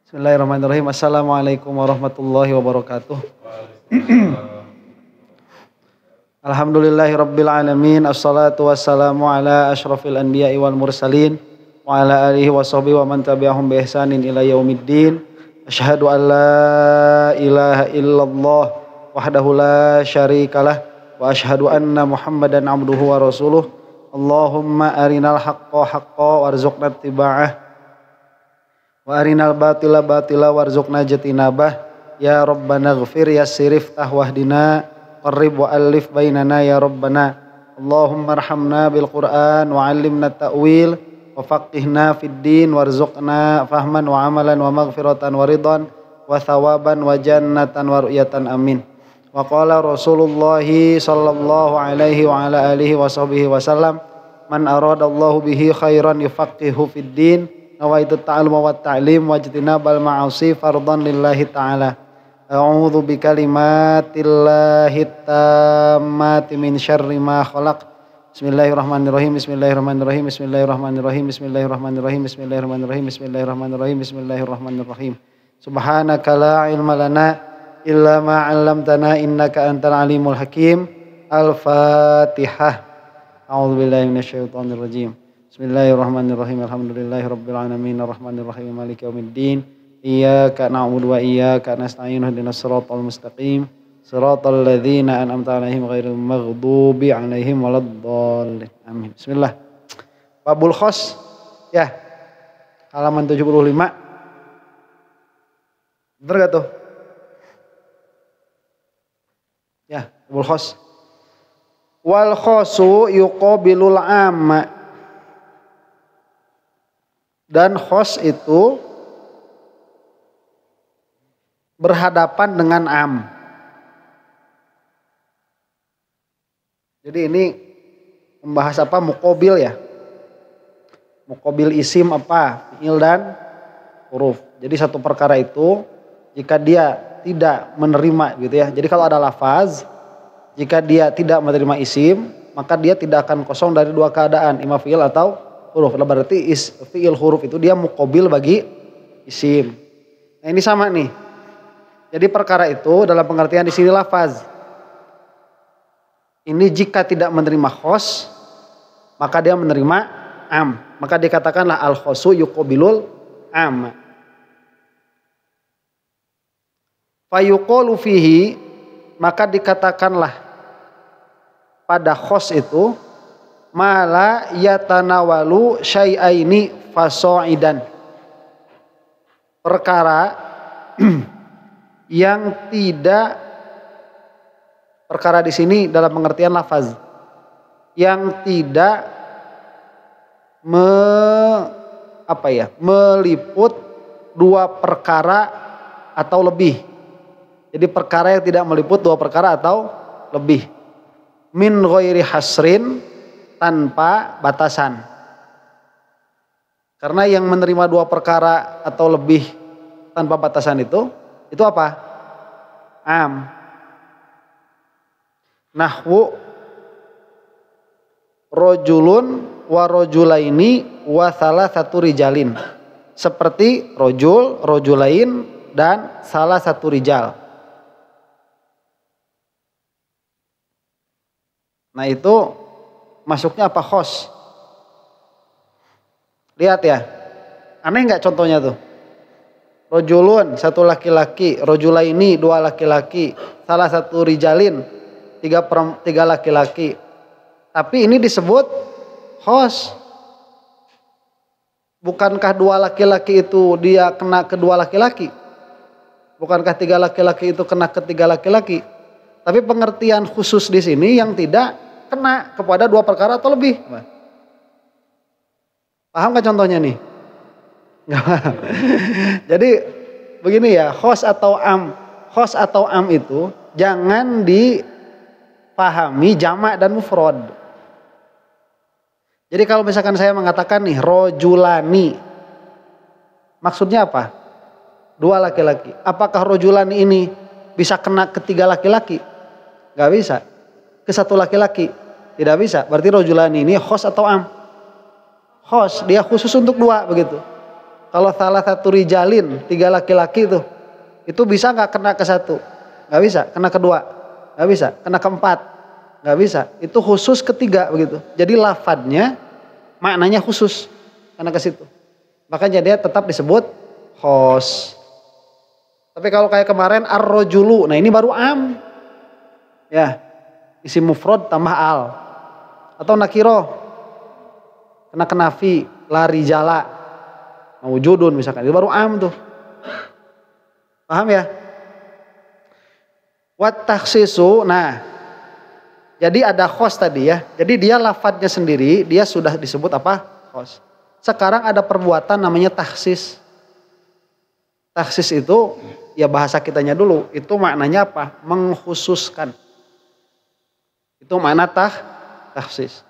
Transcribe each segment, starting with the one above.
Bismillahirrahmanirrahim. Assalamualaikum warahmatullahi wabarakatuh. Alhamdulillahirabbil alamin. Assalatu wassalamu ala asyrafil anbiya'i wal mursalin wa ala alihi washabihi wa man tabi'ahum bi ihsanin ila yaumiddin. Asyhadu an la ilaha illallah wahdahu la syarikalah wa asyhadu anna Muhammadan abduhu wa rasuluh. Allahumma arinal haqqa haqqan warzuqna ittiba'ah wa arinal batila batila warzuqna jatinabah. Ya Rabbana ighfir yassir iftah wahdina qarrib wa alif bainana ya Rabbana. Allahumma arhamna bil Qur'an wa 'allimna ta'wil wa faqihna fid din warzuqna fahman wa amalan wa maghfiratan wa ridhan wa thawaban wa jannatan wa ru'yatan amin. Wa qala Rasulullah sallallahu alaihi wa ala alihi wa sahbihi wasallam, man aradallahu bihi khairan yufaqihu fid din. Nawaitu ta'allum wa ta'lim wajtinabal ma'asi fardhan lillahi ta'ala. A'udzu bikalimatillahi tammati min syarri ma khalaq. Bismillahirrahmanirrahim. Bismillahirrahmanirrahim. Bismillahirrahmanirrahim. Bismillahirrahmanirrahim. Bismillahirrahmanirrahim. Bismillahirrahmanirrahim. Bismillahirrahmanirrahim. Subhanaka la ilma lana illa ma 'allamtana innaka antal alimul hakim. Al-Fatihah. A'udzu billahi minasyaitonir rajim. Bismillahirrahmanirrahim. Alhamdulillahirabbil alamin arrahmanirrahim maliki yaumiddin. Iyyaka na'budu wa iyyaka nasta'in ihdinas siratal mustaqim siratal ladzina an'amta 'alaihim ghairil maghdubi 'alaihim waladdallin. Amin. Bismillah. Babul khos ya. Halaman 75. Bener gak tuh? Ya, babul khos. Wal khosu yuqabilul 'amma. Dan khos itu berhadapan dengan am. Jadi ini membahas apa? Muqabil ya. Muqabil isim apa? Fi'il dan huruf. Jadi satu perkara itu jika dia tidak menerima gitu ya. Jadi kalau ada lafaz, jika dia tidak menerima isim, maka dia tidak akan kosong dari dua keadaan, imma fi'il atau huruf. Berarti fi'il huruf itu dia muqabil bagi isim. Nah ini sama nih. Jadi perkara itu dalam pengertian di sini lafaz. Ini jika tidak menerima khos, maka dia menerima am. Maka dikatakanlah al khosu yuqabilul am. Fayuqalu fihi, maka dikatakanlah pada khos itu mala yatanawalu syai'aini faso'idan. Perkara yang tidak, perkara di sini dalam pengertian lafaz yang tidak meliput dua perkara atau lebih. Jadi perkara yang tidak meliput dua perkara atau lebih. Min ghairi hasrin, tanpa batasan. Karena yang menerima dua perkara atau lebih tanpa batasan itu apa? Am. Nahwu rojulun wa rojulaini wa salasatu rijalin. Seperti rojul, rojulain dan salah satu rijal. Nah itu masuknya apa? Khos. Lihat ya. Aneh gak contohnya tuh? Rojulun satu laki-laki, rojulaini dua laki-laki, salah satu rijalin tiga laki-laki. Tapi ini disebut khos. Bukankah dua laki-laki itu dia kena ke dua laki-laki? Bukankah tiga laki-laki itu kena ke tiga laki-laki? Tapi pengertian khusus di sini yang tidak kena kepada dua perkara atau lebih. Paham gak contohnya nih? Gak paham. Jadi begini ya, khos atau am itu jangan dipahami jamak dan mufrad. Jadi kalau misalkan saya mengatakan nih rojulani, maksudnya apa? Dua laki-laki. Apakah rojulani ini bisa kena ketiga laki-laki? Gak bisa. Ke satu laki-laki tidak bisa. Berarti rojulani ini khos atau am? Khos, dia khusus untuk dua begitu. Kalau salah satu rijalin, 3 laki-laki itu bisa nggak kena ke 1? Nggak bisa. Kena ke 2? Nggak bisa. Kena ke 4? Nggak bisa. Itu khusus ke 3 begitu. Jadi lafadznya maknanya khusus kena ke situ. Makanya dia tetap disebut khos. Tapi kalau kayak kemarin ar-rajulu, nah ini baru am. Ya, isim mufrad tambah al. Atau nakiro, kena kenafi, lari jala, mawujudun misalkan, itu baru am tuh. Paham ya? Wat takhsisu, nah jadi ada khos tadi ya. Jadi dia lafadznya sendiri, dia sudah disebut apa? Khos. Sekarang ada perbuatan namanya takhsis. Takhsis itu ya bahasa kitanya dulu, itu maknanya apa? Mengkhususkan. Itu makna takhsis.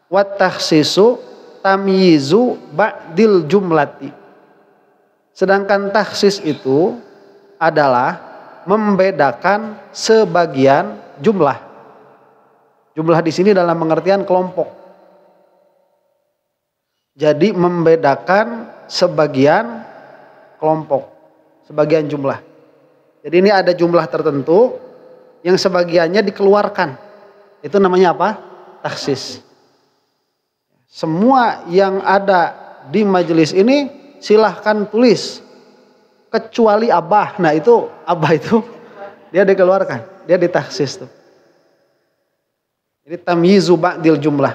Wat takhsisu tamyizu ba'dil jumlati. Sedangkan takhsis itu adalah membedakan sebagian jumlah. Jumlah di sini dalam pengertian kelompok. Jadi membedakan sebagian kelompok, sebagian jumlah. Jadi ini ada jumlah tertentu yang sebagiannya dikeluarkan. Itu namanya apa? Takhsis. Semua yang ada di majelis ini silahkan tulis. Kecuali abah. Nah itu abah itu dia dikeluarkan. Dia ditakhsis tuh. Jadi tamyizu ba'dil jumlah.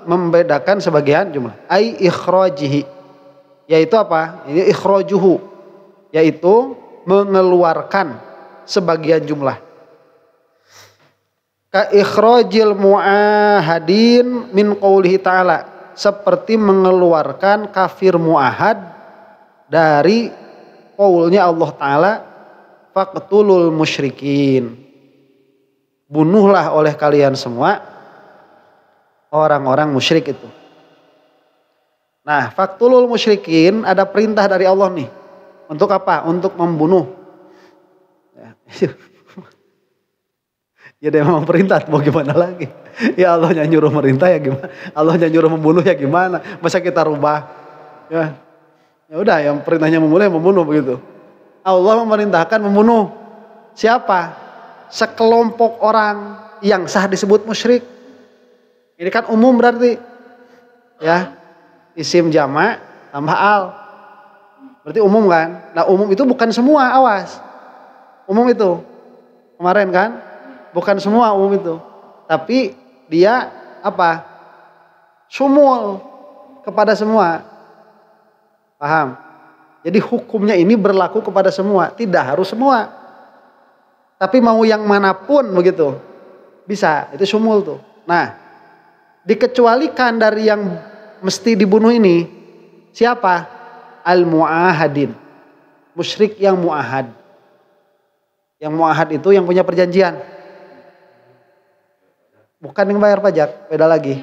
Membedakan sebagian jumlah. Ai ikhrajihi. Yaitu apa? Ini ikhrajuhu. Yaitu mengeluarkan sebagian jumlah. Ka ikhrajil mu'ahadin min qoulihi ta'ala. Seperti mengeluarkan kafir mu'ahad dari qaulnya Allah Ta'ala. Faqtulul musyrikin. Bunuhlah oleh kalian semua orang-orang musyrik itu. Nah, faqtulul musyrikin ada perintah dari Allah nih. Untuk apa? Untuk membunuh. Ya dia memang perintah, mau gimana lagi? Ya Allah yang nyuruh merintah ya gimana? Allah yang nyuruh membunuh ya gimana? Masa kita rubah? Ya udah, yang perintahnya membunuh ya membunuh begitu. Allah memerintahkan membunuh. Siapa? Sekelompok orang yang sah disebut musyrik. Ini kan umum berarti. Ya. Isim jamak tambah al. Berarti umum kan? Nah umum itu bukan semua, awas. Umum itu. Kemarin kan? Bukan semua umum itu. Tapi dia apa? Sumul kepada semua. Paham? Jadi hukumnya ini berlaku kepada semua. Tidak harus semua. Tapi mau yang manapun begitu. Bisa, itu sumul tuh. Nah, dikecualikan dari yang mesti dibunuh ini. Siapa? Al-mu'ahadin. Musyrik yang mu'ahad. Yang mu'ahad itu yang punya perjanjian. Bukan yang bayar pajak, beda lagi.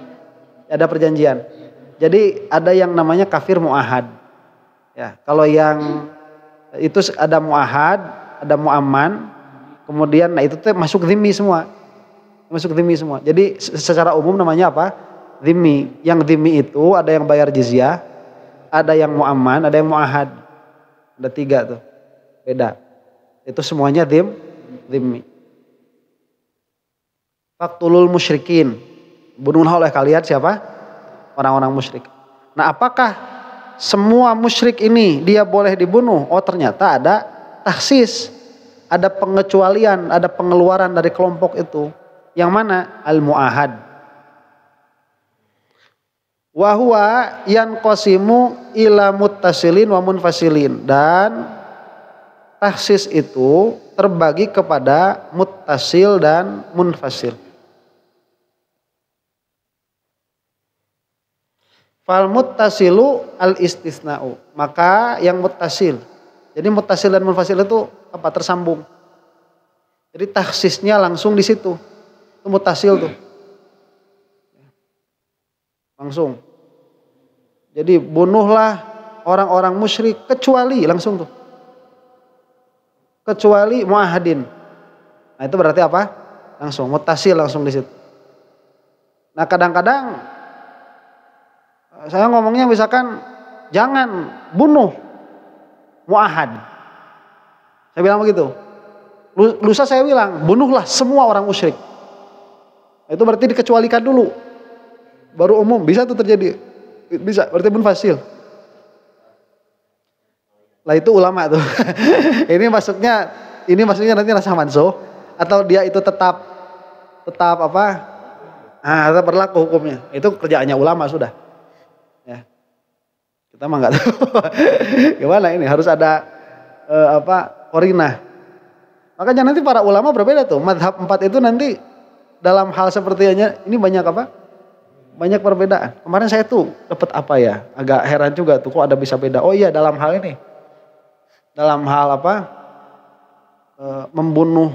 Ada perjanjian. Jadi ada yang namanya kafir mu'ahad. Ya, kalau yang itu ada mu'ahad, ada mu'amman. Kemudian nah itu tuh masuk dhimmi semua. Masuk dhimmi semua. Jadi secara umum namanya apa? Dhimmi. Yang dhimmi itu ada yang bayar jizyah, ada yang mu'amman, ada yang mu'ahad. Ada 3 tuh. Beda. Itu semuanya dhimmi. Faqtulul musyrikin. Bunuhlah oleh kalian siapa? Orang-orang musyrik. Nah, apakah semua musyrik ini dia boleh dibunuh? Oh, ternyata ada takhsis. Ada pengecualian, ada pengeluaran dari kelompok itu. Yang mana? Al-mu'ahad. Wa huwa yanqasimu ila muttasilin wa munfasilin. Dan takhsis itu terbagi kepada muttasil dan munfasil. Fal muttasilu al istisna'u. Maka yang muttasil. Jadi muttasil dan munfasil itu apa? Tersambung. Jadi takhsisnya langsung di situ. Itu muttasil tuh. Langsung. Jadi bunuhlah orang-orang musyrik kecuali langsung tuh. Kecuali muahadin. Nah, itu berarti apa? Langsung muttasil langsung di situ. Nah, kadang-kadang saya ngomongnya misalkan jangan bunuh muahad. Saya bilang begitu. Lusa saya bilang, bunuhlah semua orang musyrik. Itu berarti dikecualikan dulu. Baru umum, bisa tuh terjadi. Bisa, berarti munfasil. Lah itu ulama tuh. Ini maksudnya nanti nasakh mansuh atau dia itu tetap apa? Tetap berlaku hukumnya. Itu kerjaannya ulama sudah. Ya. Kita mah enggak tahu. Gimana ini? Harus ada qarinah. Makanya nanti para ulama berbeda tuh. Mazhab 4 itu nanti dalam hal sepertinya ini banyak apa? Banyak perbedaan. Kemarin saya tuh dapat apa ya? Agak heran juga tuh kok ada bisa beda. Oh iya dalam hal ini. Dalam hal apa? Membunuh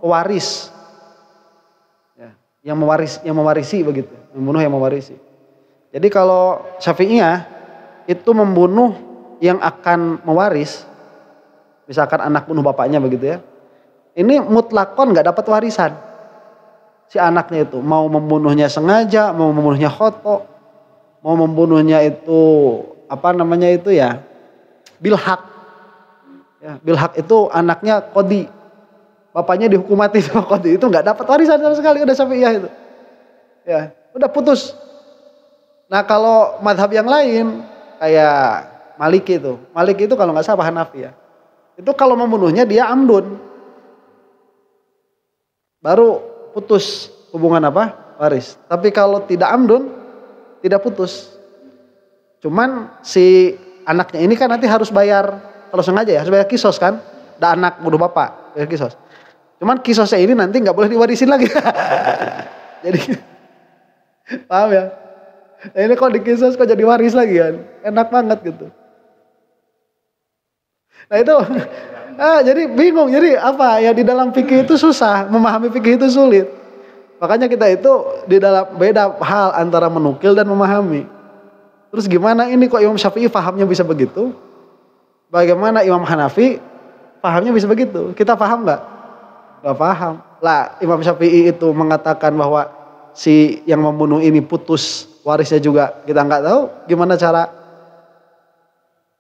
pewaris. Ya, yang mewarisi begitu. Membunuh yang mewarisi. Jadi kalau Syafi'iyah itu membunuh yang akan mewaris. Misalkan anak bunuh bapaknya begitu ya. Ini mutlakon nggak dapat warisan. Si anaknya itu mau membunuhnya sengaja, mau membunuhnya khoto, mau membunuhnya itu bilhak. Ya, bilhak itu anaknya qadi. Bapaknya dihukum mati sama qadi, itu nggak dapat warisan sama sekali, udah Syafi'iyah itu. Ya, udah putus. Nah, kalau mazhab yang lain kayak Maliki itu kalau nggak salah Hanafi ya. Itu kalau membunuhnya dia amdun. Baru putus hubungan waris. Tapi kalau tidak amdun, tidak putus. Cuman si anaknya ini kan nanti harus bayar, kalau sengaja ya, harus bayar kisos kan. Ada anak bunuh bapak, bayar kisos. Cuman kisosnya ini nanti nggak boleh diwarisin lagi. Jadi, paham ya? Nah ini kok dikisos kok jadi waris lagi kan? Enak banget gitu. Nah itu, jadi bingung. Jadi apa ya di dalam fikih itu susah, memahami fikih itu sulit. Makanya kita itu di dalam beda hal antara menukil dan memahami. Terus gimana ini kok Imam Syafi'i pahamnya bisa begitu? Bagaimana Imam Hanafi pahamnya bisa begitu? Kita paham nggak? Nggak paham. Lah Imam Syafi'i itu mengatakan bahwa si yang membunuh ini putus warisnya juga kita nggak tahu. Gimana cara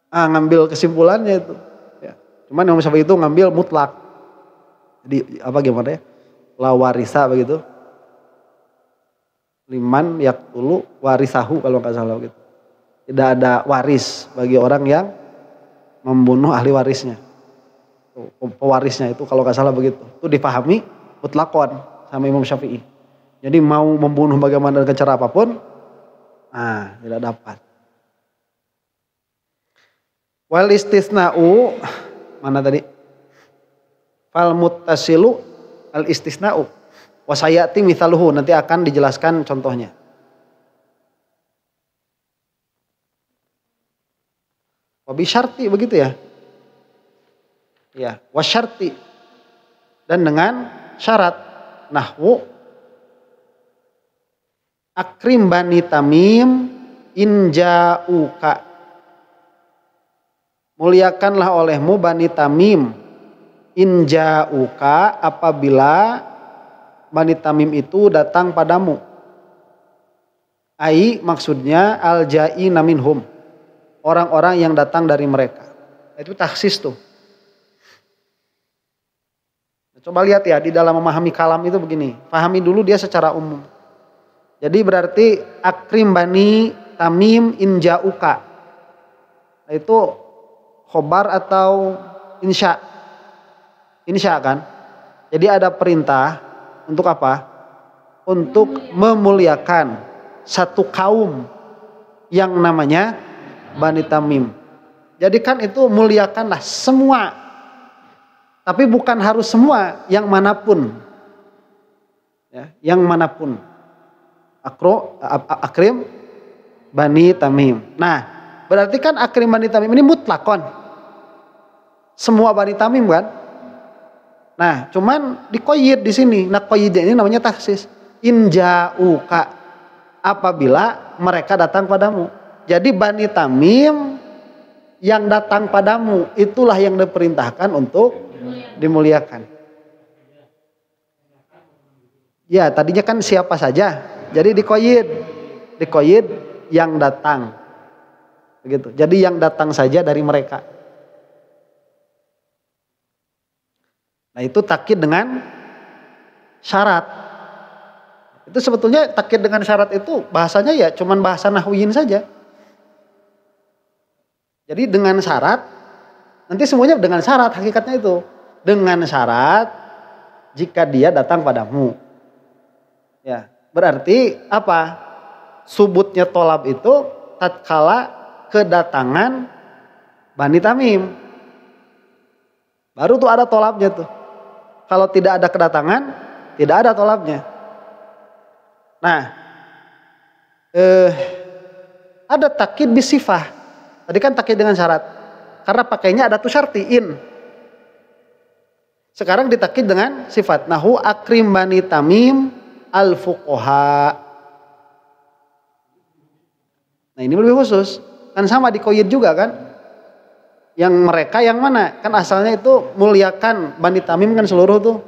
ngambil kesimpulannya itu? Cuman Imam Syafi'i itu ngambil mutlak. Jadi gimana ya? La warisa begitu. Liman yaktulu warisahu kalau nggak salah gitu. Tidak ada waris bagi orang yang membunuh ahli warisnya. Pewarisnya itu kalau nggak salah begitu. Itu dipahami mutlakon sama Imam Syafi'i. Jadi mau membunuh bagaimana dengan cara apapun, tidak dapat. Wal istisna'u mana tadi? Fal muttasilu al istisna'u. Wasayati mithaluhu, nanti akan dijelaskan contohnya. Wabi syarti begitu ya? Ya, wasyarti. Dan dengan syarat. Nahwu akrim bani tamim inja'uka. Muliakanlah olehmu Bani Tamim inja'uka apabila Bani Tamim itu datang padamu. Ai maksudnya al-ja'ina minhum. Orang-orang yang datang dari mereka. Itu taksis tuh. Coba lihat ya di dalam memahami kalam itu begini. Pahami dulu dia secara umum. Jadi berarti akrim Bani Tamim inja'uka. Itu khobar atau insya? Insya kan? Jadi ada perintah untuk apa? Untuk memuliakan satu kaum yang namanya Bani Tamim. Jadi kan itu muliakanlah semua. Tapi bukan harus semua, yang manapun. Ya, yang manapun. Akrim Bani Tamim. Nah, berarti kan akrim Bani Tamim ini mutlakon. Semua Bani Tamim kan? Nah, cuman dikoyid di sini. Nah, koyidnya ini namanya taksis. Inja'uka. Apabila mereka datang padamu. Jadi Bani Tamim yang datang padamu itulah yang diperintahkan untuk dimuliakan. Ya, tadinya kan siapa saja. Jadi dikoyid yang datang. Begitu. Jadi yang datang saja dari mereka. Nah itu takkid dengan syarat. Itu sebetulnya takkid dengan syarat itu bahasanya ya cuman bahasa nahwiyin saja. Jadi dengan syarat, nanti semuanya dengan syarat hakikatnya itu. Dengan syarat jika dia datang padamu. Ya, berarti apa? Subutnya tolab itu tatkala kedatangan Bani Tamim. Baru tuh ada tolabnya tuh. Kalau tidak ada kedatangan, tidak ada tolabnya. Nah, ada takkid bisifah. Tadi kan takkid dengan syarat. Karena pakainya ada tuh syartiin. Sekarang ditakkid dengan sifat. Nahu akrim Bani Tamim al-fuqoha. Nah ini lebih khusus. Kan sama di Qoyid juga kan. Yang mereka yang mana? Kan asalnya itu muliakan Bani Tamim kan seluruh tuh.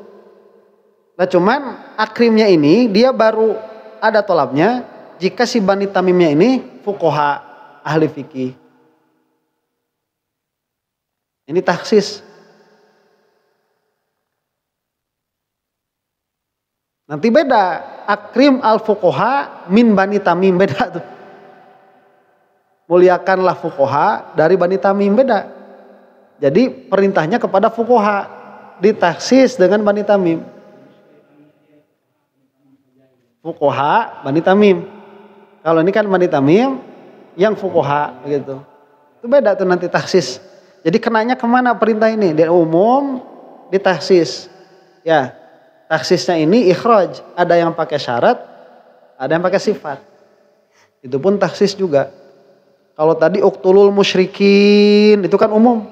Nah cuman akrimnya ini dia baru ada tolabnya jika si Bani Tamimnya ini fuqoha, ahli fikih. Ini taksis. Nanti beda. Akrim al-fuqoha min Bani Tamim beda tuh. Muliakanlah fuqoha dari Bani Tamim beda. Jadi perintahnya kepada fuqoha. Ditaksis dengan Bani Tamim. Fuqoha Bani Tamim. Kalau ini kan Bani Tamim yang fuqoha gitu. Itu beda tuh nanti taksis. Jadi kenanya kemana perintah ini? Di umum, di taksis. Ya, taksisnya ini ikhraj. Ada yang pakai syarat, ada yang pakai sifat. Itu pun taksis juga. Kalau tadi uqtulul musyrikin, itu kan umum.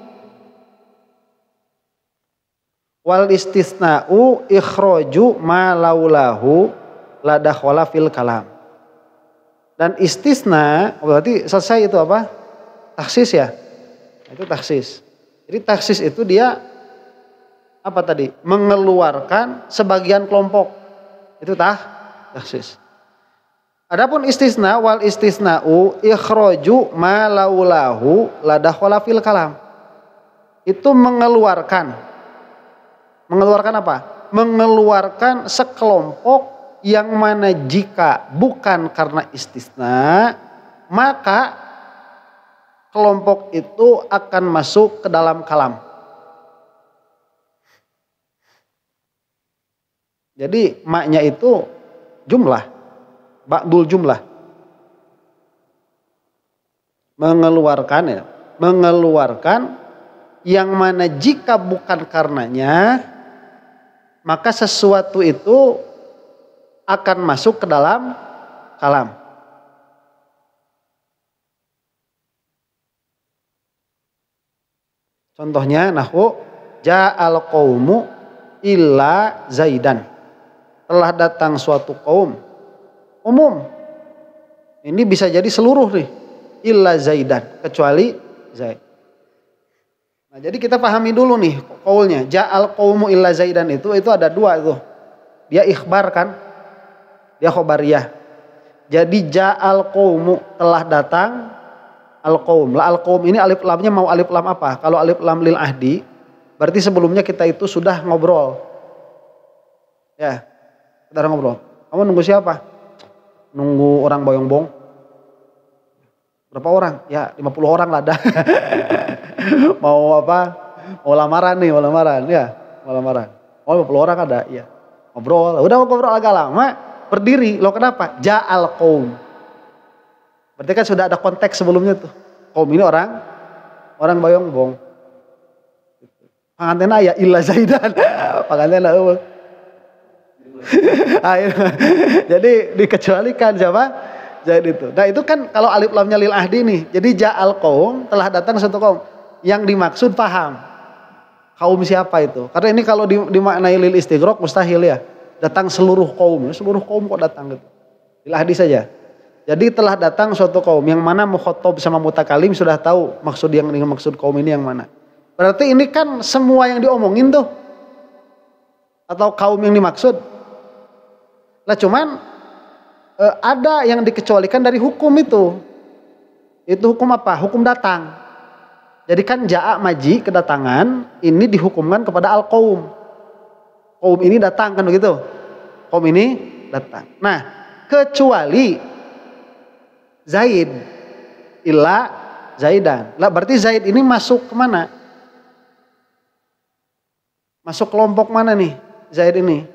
Wal istisna'u ikhraju ma laulahu la dakhwala fil kalam. Dan istisna, berarti selesai itu apa? Taksis ya? Itu taksis. Jadi taksis itu dia apa tadi? Mengeluarkan sebagian kelompok. Itu taksis. Adapun istisna wal istisna'u ikhraju ma laulahu la dakhwala fil kalam. Itu mengeluarkan apa? Mengeluarkan sekelompok yang mana jika bukan karena istisna maka kelompok itu akan masuk ke dalam kalam. Jadi maknya itu jumlah, ba'dul jumlah. Mengeluarkan yang mana jika bukan karenanya maka sesuatu itu akan masuk ke dalam kalam. Contohnya nahwu ja'al qaumu illa Zaidan. Telah datang suatu kaum. Umum. Ini bisa jadi seluruh nih. Illa Zaidan, kecuali Zaid. Nah, jadi kita pahami dulu nih qaulnya. Ja'al qaumu illa Zaidan itu ada dua tuh. Dia ikhbar kan? Dia khobariyah. Jadi ja'al qaumu telah datang al-qaum. Al-qaum ini alif lamnya mau alif lam apa? Kalau alif lam lil ahdi, berarti sebelumnya kita itu sudah ngobrol. Ya, kita udah ngobrol. Kamu nunggu siapa? Nunggu orang boyong-bong. Berapa orang? Ya 50 orang lah dah. Mau apa? Mau lamaran nih, mau lamaran. Ya, mau lamaran. Oh 50 orang ada, iya. Ngobrol, udah ngobrol agak lama, berdiri. Loh kenapa? Ja'al qaum. Berarti kan sudah ada konteks sebelumnya tuh. Kaum ini orang boyong-bong. Pangantena ya illa Zaidan. Pangantena eueuh. Jadi dikecualikan siapa? Zaid itu. Nah itu kan kalau alif lamnya lil ahdi nih. Jadi ja'al qaum telah datang satu kaum. Yang dimaksud paham. Kaum siapa itu? Karena ini kalau dimaknai lil istighraq mustahil ya. Datang seluruh kaum. Seluruh kaum kok datang gitu. Lil ahdi saja. Jadi telah datang suatu kaum yang mana mukhatab sama mutakalim sudah tahu maksud yang dimaksud kaum ini yang mana. Berarti ini kan semua yang diomongin tuh. Atau kaum yang dimaksud. Lah cuman ada yang dikecualikan dari hukum itu. Itu hukum apa? Hukum datang. Jadi kan ja'a maji kedatangan ini dihukumkan kepada al-qaum. Qaum ini datang kan begitu? Qaum ini datang. Nah, kecuali Zaid illa Zaidan. Lah berarti Zaid ini masuk kemana? Masuk kelompok mana nih Zaid ini?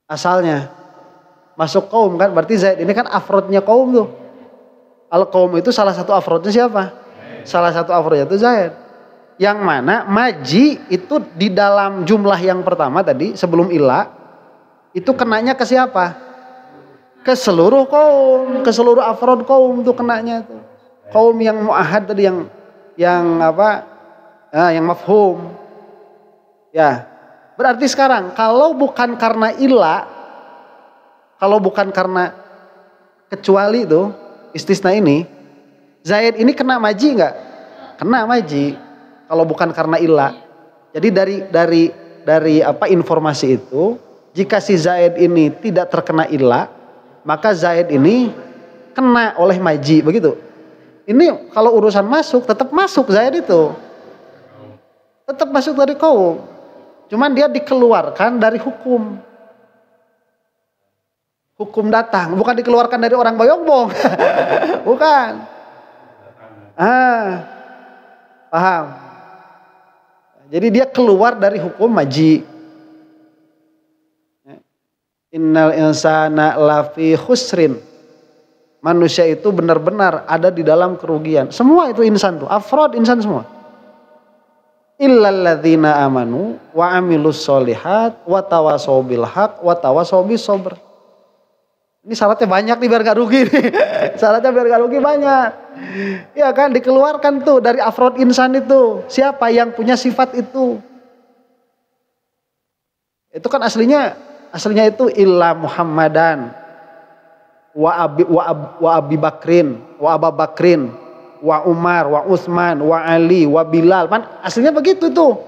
Asalnya masuk kaum kan, berarti Zaid ini kan afrodnya kaum tuh. Al-qaum itu salah satu afrodnya siapa? Salah satu afrodnya itu Zaid. Yang mana maji itu di dalam jumlah yang pertama tadi sebelum illa itu kenanya ke siapa? Ke seluruh kaum, ke seluruh afrod kaum tuh kenanya tuh. Kaum yang muahad tadi yang apa? Yang mafhum. Ya. Berarti sekarang kalau bukan karena illa, kalau bukan karena kecuali itu istisna ini, Zaid ini kena maji enggak? Kena maji. Kalau bukan karena illa. Jadi dari apa informasi itu, jika si Zaid ini tidak terkena illa, maka Zaid ini kena oleh maji, begitu. Ini kalau urusan masuk tetap masuk Zaid itu. Tetap masuk dari kaum. Cuman dia dikeluarkan dari hukum. Hukum datang, bukan dikeluarkan dari orang boyong-boyong. Bukan. Paham? Jadi dia keluar dari hukum maji. Innal insana lafi khusrin. Manusia itu benar-benar ada di dalam kerugian. Semua itu insan tuh, afrod insan semua. Illalladzina amanu wa amilus solihat wa tawasau bil haq wa tawasau bis sabr. Ini syaratnya banyak nih biar gak rugi nih. Syaratnya biar gak rugi banyak. Ya kan dikeluarkan tuh dari afrod insan itu. Siapa yang punya sifat itu? Itu kan aslinya itu illa Muhammadan wa Abi Bakrin wa Abu Bakrin wa Umar wa Utsman wa Ali wa Bilal. Man, aslinya begitu tuh.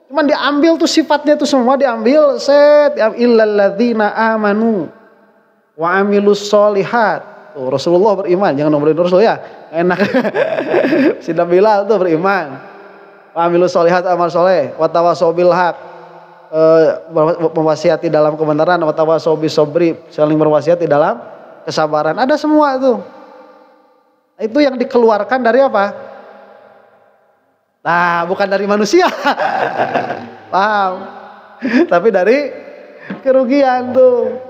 Cuman diambil tuh sifatnya tuh semua diambil illalladzina amanu wa amilus solihat. Tuh, Rasulullah beriman, jangan nomborin Rasul ya. Enak. Sidna Bilal tuh beriman. Wa amilus solihat, amal soleh, wa tawasau bil haq. Mewasiati dalam kebenaran, wa tawasau bis sabri, saling berwasiati dalam kesabaran. Ada semua itu. Itu yang dikeluarkan dari apa? Nah, bukan dari manusia. Paham? Tapi dari kerugian tuh.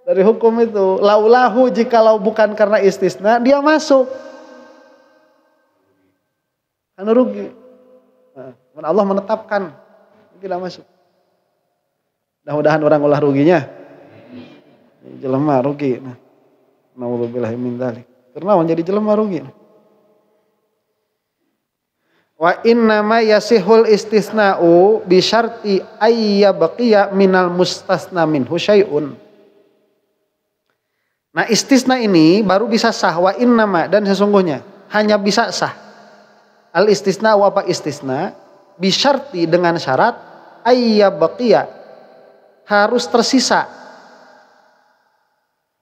Dari hukum itu. Laulahu jikalau bukan karena istisna, dia masuk. Karena rugi. Nah, Allah menetapkan tidak masuk. Mudah-mudahan orang ulah ruginya. Jelema rugi. Nah, naudzubillahi min dzalik. Karena jadi jelema rugi. Wa innama yasihul istisna'u bi syarti ayyabqiya minal mustasna minhu syai'un. Nah, istisna ini baru bisa sah. Wa innama, dan sesungguhnya hanya bisa sah. Al istisna wa apa istisna? Bi syarti dengan syarat ayyabqiya, harus tersisa.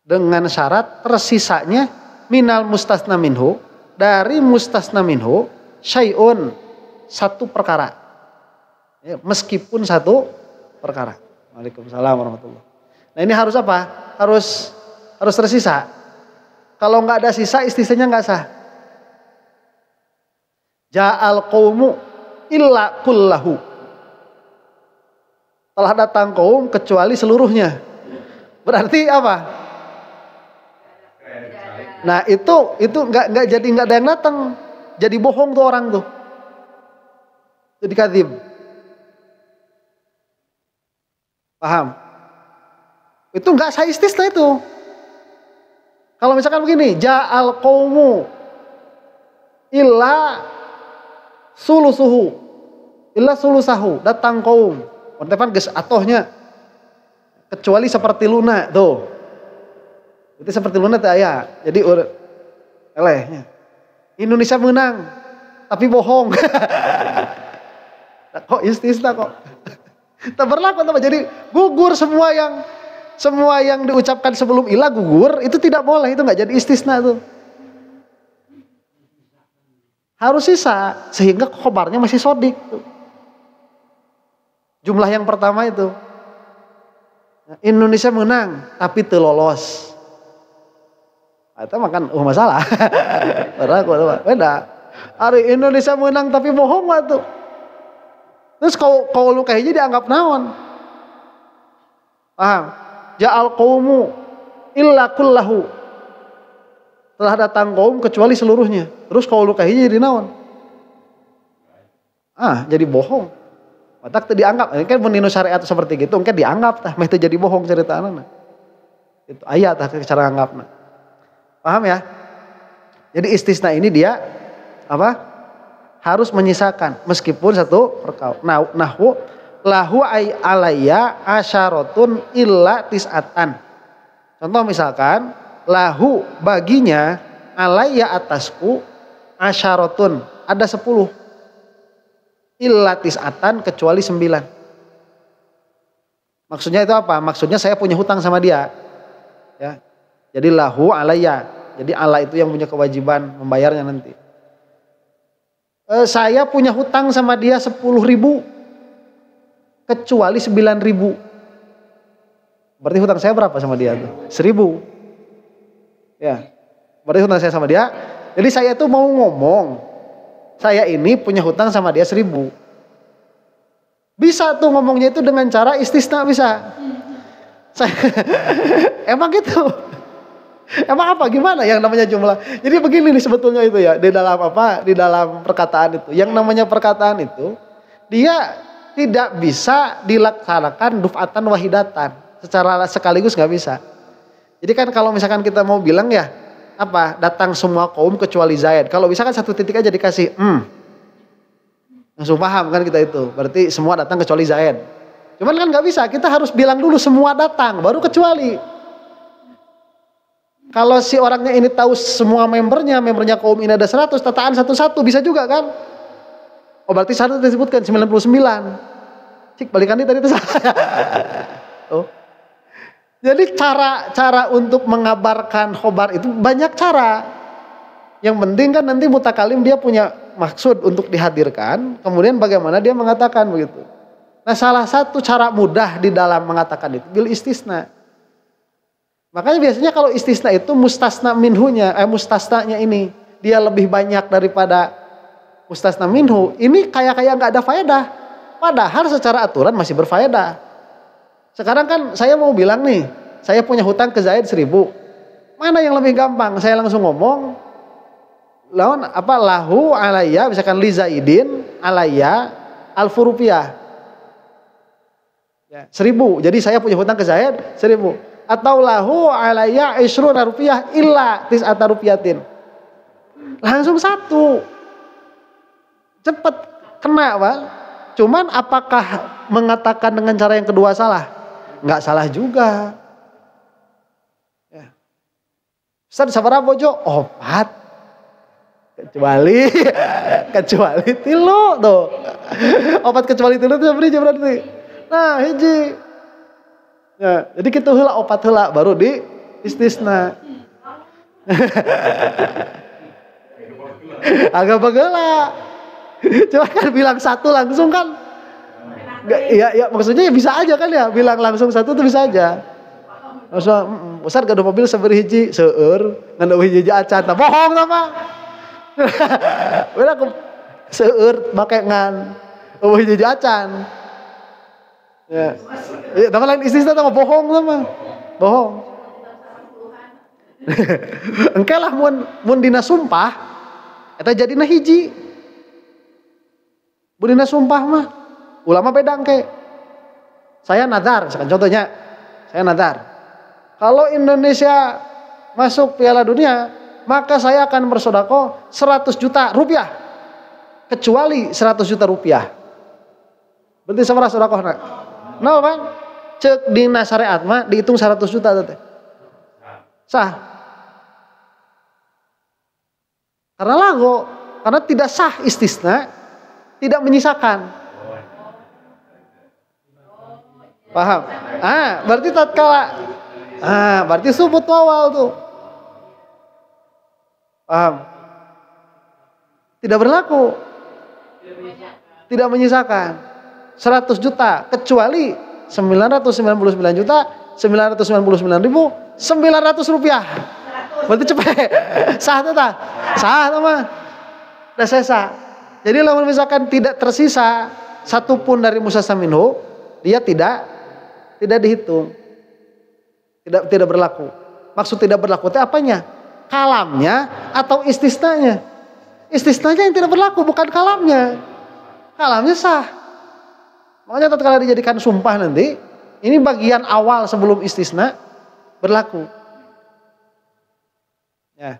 Dengan syarat tersisanya minal mustasna minhu, dari mustasna minhu syai'un, satu perkara. Ya, meskipun satu perkara. Waalaikumsalam warahmatullahi. Nah, ini harus apa? Harus tersisa. Kalau nggak ada sisa, istisnanya nggak sah. Ja'al qaumu illa kullahu. Telah datang kaum kecuali seluruhnya. Berarti apa? Nah, itu nggak jadi nggak ada yang datang. Jadi bohong tuh orang tuh. Jadi kadzib. Paham? Itu nggak sah istisna itu. Kalau misalkan begini, ja'al qaumu illa sulusuhu, illa sulusahu, datang kaum. Kontepan geus atohnya. Kecuali seperti Luna tuh. Itu seperti Luna teh aya. Jadi elehnya. Indonesia menang, tapi bohong. Kok istisna kok? Tak berlaku teman. Jadi gugur semua yang diucapkan sebelum ilah gugur, itu tidak boleh, itu nggak jadi istisna tuh. Harus sisa sehingga khobarnya masih sodik tuh. Jumlah yang pertama itu Indonesia menang tapi teu lolos. Itu makan masalah. Berlaku beda. Hari Indonesia menang tapi bohong tuh. Terus kalau lu kayaknya dianggap naon? Paham? Ja'al qaumu illa kullahu. Telah datang kaum kecuali seluruhnya. Terus kalau lu kayaknya jadi naon? Jadi bohong. Matak teu dianggap. Ini kan meninu syariat seperti gitu, kan dianggap tah meh teu jadi bohong cerita anak. Itu ayat tah cara anggapna. Paham ya? Jadi istisna ini dia apa? Harus menyisakan meskipun satu perkara. Nahwu lahu ay alayya asyaratun illa tis'atan. Contoh misalkan lahu baginya alayya atasku asyaratun ada 10 illa tis'atan kecuali 9. Maksudnya itu apa? Maksudnya saya punya hutang sama dia. Ya. Jadi lahu alayya. Jadi Allah itu yang punya kewajiban membayarnya nanti. Saya punya hutang sama dia 10.000 kecuali 9.000. Berarti hutang saya berapa sama dia tuh? 1.000. Ya. Berarti hutang saya sama dia. Jadi saya tuh mau ngomong, saya ini punya hutang sama dia 1.000. Bisa tuh ngomongnya itu dengan cara istisna bisa. Emang gitu. Emang apa? Gimana yang namanya jumlah? Jadi begini nih sebetulnya itu ya. Di dalam apa? Di dalam perkataan itu. Yang namanya perkataan itu. Dia tidak bisa dilaksanakan duf'atan wahidatan. Secara sekaligus gak bisa. Jadi kan kalau misalkan kita mau bilang ya. Apa? Datang semua kaum kecuali Zaid. Kalau bisa kan satu titik aja dikasih. Langsung paham kan kita itu. Berarti semua datang kecuali Zaid. Cuman kan gak bisa. Kita harus bilang dulu semua datang. Baru kecuali. Kalau si orangnya ini tahu semua membernya kaum ini ada 100, tataan satu-satu bisa juga kan? Oh berarti 100 disebutkan 99. Cik balikan tadi itu salah. Oh. Jadi cara untuk mengabarkan khobar itu banyak cara. Yang penting kan nanti mutakalim dia punya maksud untuk dihadirkan, kemudian bagaimana dia mengatakan begitu. Nah salah satu cara mudah di dalam mengatakan itu bil istisna. Makanya biasanya kalau istisna itu mustasna minhunya, mustasnanya ini dia lebih banyak daripada mustasna minhu. Ini kayak nggak ada faedah. Padahal secara aturan masih berfaedah. Sekarang kan saya mau bilang nih, saya punya hutang ke Zaid 1.000. Mana yang lebih gampang? Saya langsung ngomong, lawan apa lahu alayya, misalkan li Zaidin alayya alfu rupiah. Ya, 1.000. Jadi saya punya hutang ke Zaid 1.000. Atau lahu alayya isruna rupiah illa tis'ata rupiatin. Langsung satu. Cepet kena Pak. Cuman apakah mengatakan dengan cara yang kedua salah? Enggak salah juga. Ya. Ustaz sabaraha bojo? 4. Kecuali tilu tuh. 4 kecuali tilu itu berarti. Nah, hiji. Ya, jadi kita heula 4 heula baru di istisna. Agak bagela. Coba kan bilang 1 langsung kan. Ya maksudnya ya bisa aja kan ya. Bilang langsung 1 tuh bisa aja. Masa Ustaz gak ada mobil sabari hiji seueur ngan hiji acan. Nah, bohong sama. Beda aku seueur make ngan hiji acan. Ya. Tapi lain istisna sama bohong sama. Bohong. Engke lah mun dina sumpah eta jadina hiji. Mun dina sumpah mah ulama beda engke. Saya nazar, misalkan contohnya saya nazar. Kalau Indonesia masuk Piala Dunia, maka saya akan bersedekah 100 juta rupiah. Kecuali 100 juta rupiah. Berarti sabaraha sedekahna? Nah kan, cek dina syariat mah dihitung 100 juta teh. Sah. Karena tidak sah istisna, tidak menyisakan. Paham? Berarti tatkala berarti subut awal tuh. Paham? Tidak berlaku. Tidak menyisakan 100 juta kecuali 999.999.900 rupiah. Berarti cepet. Sah tuh tak? Sah tuh mah. Udah sesa. Jadi kalau misalkan tidak tersisa satupun dari mustasna minhu, dia tidak dihitung. Tidak berlaku. Maksud tidak berlaku itu apanya? Kalamnya atau istisnanya? Istisnanya yang tidak berlaku, bukan kalamnya. Kalamnya sah. Makanya tatkala dijadikan sumpah nanti, ini bagian awal sebelum istisna berlaku. Ya.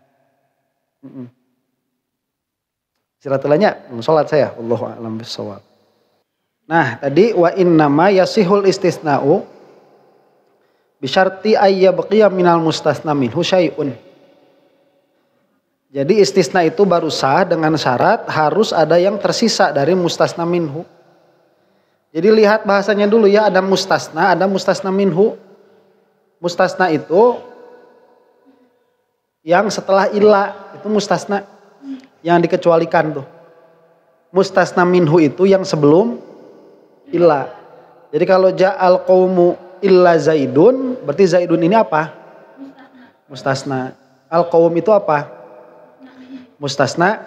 Istirahatulahnya sholat saya. Wallahu a'lam bishawab. Nah tadi wa innama yasihul istisna'u bisyarti ayyabqiya minal mustasna minhu syai'un. Jadi istisna itu baru sah dengan syarat harus ada yang tersisa dari mustasna minhu. Jadi lihat bahasanya dulu ya, ada mustasna minhu. Mustasna itu yang setelah illa, itu mustasna yang dikecualikan tuh. Mustasna minhu itu yang sebelum illa. Jadi kalau ja'al qaumu illa zaidun, berarti zaidun ini apa? Mustasna. Al qaum itu apa? Mustasna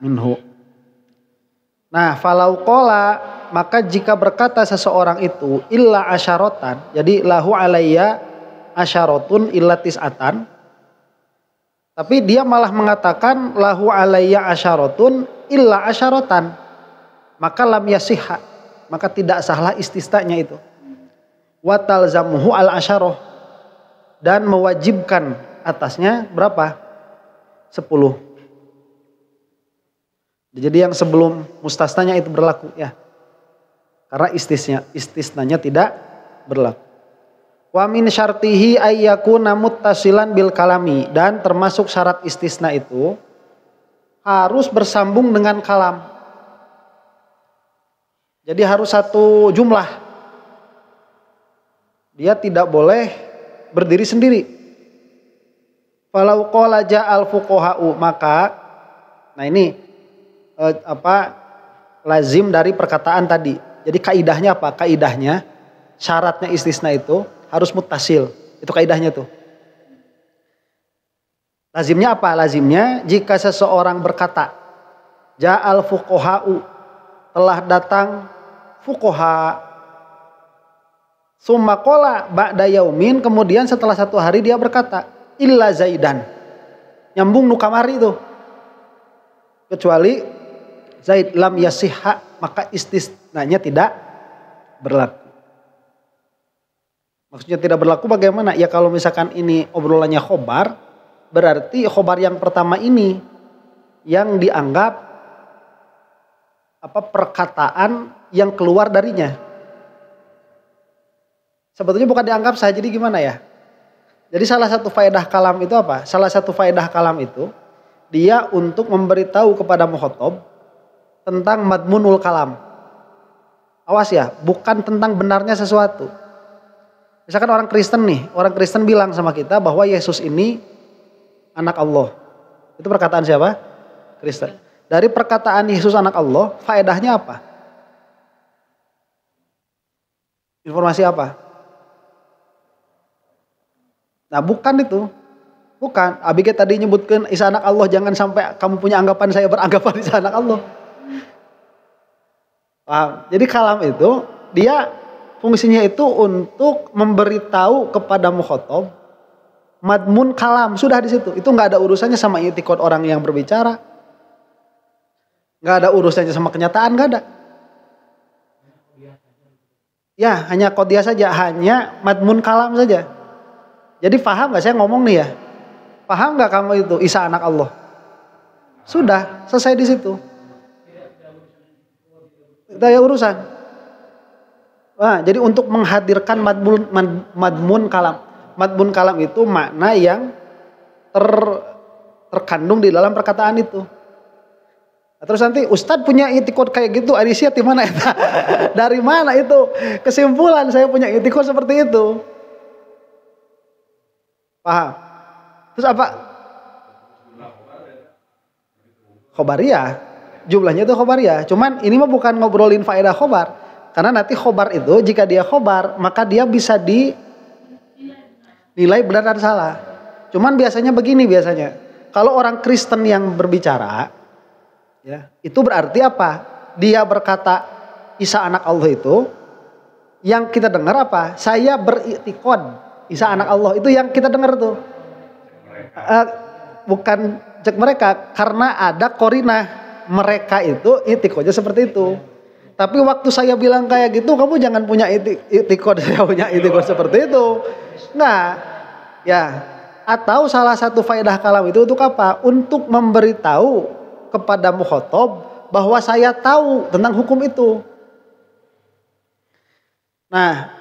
minhu. Nah, falau qala, maka jika berkata seseorang itu illa asyaratan, jadi lahu alayya asyaratun illa tis'atan, tapi dia malah mengatakan lahu alayya asyaratun illa asyaratan, maka lam yasihha, maka tidak sahlah istisnanya itu. Wa talzamuhu al asyarah, dan mewajibkan atasnya berapa? 10. Jadi yang sebelum mustasnanya itu berlaku ya. Karena istisnanya tidak berlaku. Wa min syartihi ayyakuna muttasilan bil kalami, dan termasuk syarat istisna itu harus bersambung dengan kalam. Jadi harus satu jumlah. Dia tidak boleh berdiri sendiri. Falau qala ja'al fuqaha'u, maka nah ini lazim dari perkataan tadi. Jadi kaidahnya apa? Kaidahnya syaratnya istisna itu harus muttasil. Itu kaidahnya tuh. Lazimnya apa? Lazimnya jika seseorang berkata ja'al fuqaha'u, telah datang fuqaha, summa qala ba'da yaumin, kemudian setelah satu hari dia berkata illa zaidan, nyambung nu kamari itu, kecuali zaid, lam yasihha, maka istisnanya tidak berlaku. Maksudnya tidak berlaku bagaimana? Ya kalau misalkan ini obrolannya khobar, berarti khobar yang pertama ini yang dianggap perkataan yang keluar darinya. Sebetulnya bukan dianggap saja, jadi gimana ya? Jadi salah satu faedah kalam itu apa? Salah satu faedah kalam itu dia untuk memberitahu kepada mukhatab tentang madmunul kalam. Awas ya, bukan tentang benarnya sesuatu. Misalkan orang Kristen nih, orang Kristen bilang sama kita bahwa Yesus ini anak Allah. Itu perkataan siapa? Kristen. Dari perkataan Yesus anak Allah, faedahnya apa? Informasi apa? Nah bukan itu. Bukan. Abike tadi nyebutkan Isa anak Allah, jangan sampai kamu punya anggapan saya beranggapan Isa anak Allah. Paham? Jadi kalam itu dia fungsinya itu untuk memberitahu kepada mukhatab madmun kalam, sudah di situ. Itu nggak ada urusannya sama i'tiqad orang yang berbicara, nggak ada urusannya sama kenyataan, nggak ada. Ya hanya qadiyah saja, hanya madmun kalam saja. Jadi paham nggak saya ngomong nih ya? Paham nggak kamu itu Isa anak Allah? Sudah selesai di situ. Tidak ada urusan. Nah, jadi untuk menghadirkan madmun kalam. Madmun kalam itu makna yang terkandung di dalam perkataan itu. Terus nanti Ustadz punya itikad kayak gitu, Aisyah di mana itu? Dari mana itu kesimpulan saya punya itikad seperti itu? Paham? Terus apa? Khobariyah, jumlahnya itu khobariyah. Cuman ini mah bukan ngobrolin faedah khobar, karena nanti khobar itu jika dia khobar maka dia bisa dinilai benar dan salah. Cuman biasanya begini kalau orang Kristen yang berbicara, ya, itu berarti apa? Dia berkata Isa anak Allah itu, yang kita dengar apa? Saya beriktikad Isa anak Allah, itu yang kita dengar tuh. Bukan cek mereka, karena ada korinah mereka itu iktikadnya seperti itu. Tapi waktu saya bilang kayak gitu, kamu jangan punya iktikad saya punya iktikad seperti itu. Nah, ya. Atau salah satu faedah kalam itu untuk apa? Untuk memberitahu kepada mukhatab bahwa saya tahu tentang hukum itu. Nah,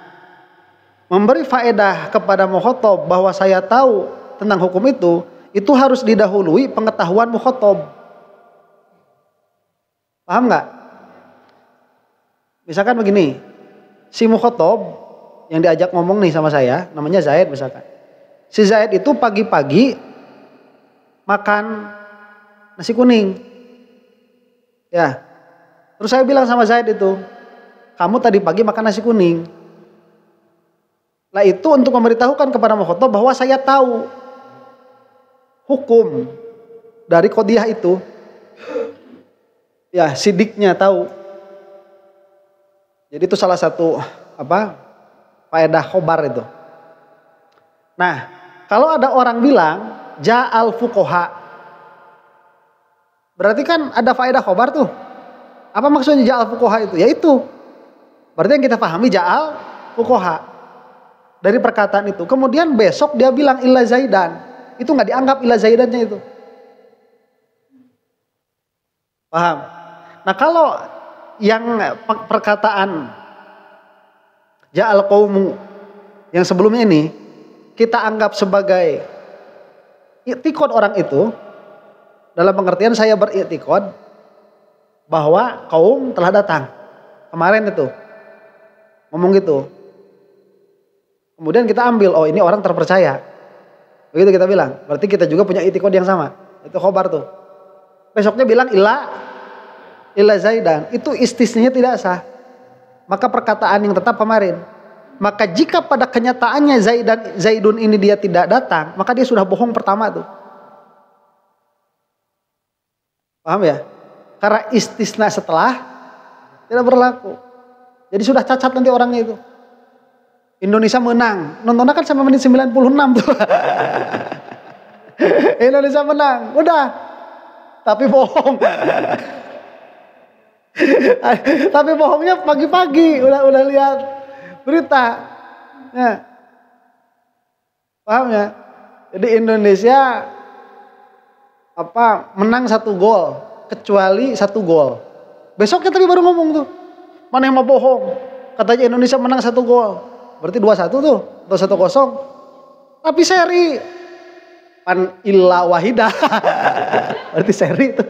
memberi faedah kepada mukhatab bahwa saya tahu tentang hukum itu harus didahului pengetahuan mukhatab. Paham nggak? Misalkan begini, si mukhatab yang diajak ngomong nih sama saya, namanya Zaid misalkan. Si Zaid itu pagi-pagi makan nasi kuning. Ya. Terus saya bilang sama Zaid itu, kamu tadi pagi makan nasi kuning. Lah itu untuk memberitahukan kepada mukhatab bahwa saya tahu hukum dari qadhiyah itu. Ya, sidiknya tahu. Jadi itu salah satu faedah khobar itu. Nah, kalau ada orang bilang ja'al fuqaha, berarti kan ada faedah khobar tuh. Apa maksudnya ja'al fuqaha itu? Ya itu. Berarti yang kita pahami ja'al fuqaha dari perkataan itu. Kemudian besok dia bilang illa zaidan. Itu nggak dianggap illa zaidannya itu. Paham? Nah, kalau yang perkataan ja'al qaumu yang sebelumnya ini kita anggap sebagai i'tikad orang itu, dalam pengertian saya beriktikad bahwa kaum telah datang kemarin itu ngomong gitu. Kemudian kita ambil, oh ini orang terpercaya, begitu kita bilang, berarti kita juga punya i'tikad yang sama, itu khobar tuh. Besoknya bilang illa zaidan, itu istisninya tidak sah, maka perkataan yang tetap kemarin. Maka jika pada kenyataannya Zaidun ini dia tidak datang, maka dia sudah bohong pertama tuh. Paham ya? Karena istisna setelah tidak berlaku. Jadi sudah cacat nanti orangnya itu. Indonesia menang. Nontonnya kan sampai menit 96 tuh. Indonesia menang. Udah. Tapi bohong. Tapi bohongnya pagi-pagi. Udah lihat berita. Ya. Paham ya? Jadi Indonesia menang 1 gol, kecuali 1 gol. Besoknya tapi baru ngomong tuh. Mana yang mau bohong? Katanya Indonesia menang 1 gol. Berarti 2-1 tuh atau 1-0. Tapi seri pan illa wahidah. Berarti seri tuh.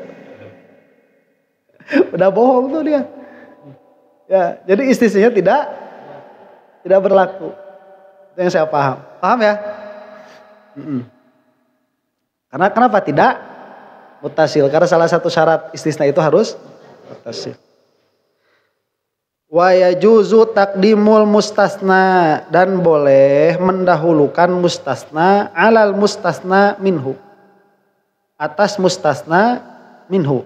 Udah bohong tuh dia. Ya, jadi istisnya tidak berlaku. Itu yang saya paham. Paham ya? Karena kenapa tidak mutasil? Karena salah satu syarat istisna itu harus mutasil. Wa yajuzu taqdimul mustasna, dan boleh mendahulukan mustasna alal mustasna minhu, atas mustasna minhu.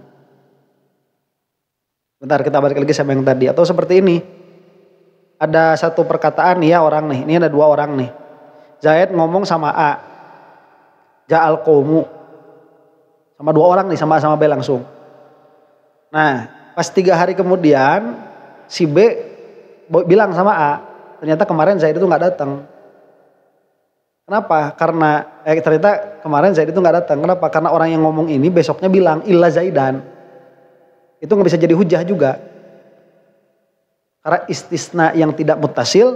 Bentar, kita balik lagi sama yang tadi. Atau seperti ini. Ada satu perkataan nih ya orang nih. Ini ada 2 orang nih. Zaid ngomong sama A. Ja'al qaumu. Sama 2 orang nih, sama-sama B langsung. Nah, pas 3 hari kemudian si B bilang sama A, ternyata kemarin Zaid itu nggak datang. Kenapa? Karena ternyata kemarin Zaid itu nggak datang. Kenapa? Karena orang yang ngomong ini besoknya bilang illa Zaidan. Itu nggak bisa jadi hujah juga. Karena istisna yang tidak mutasil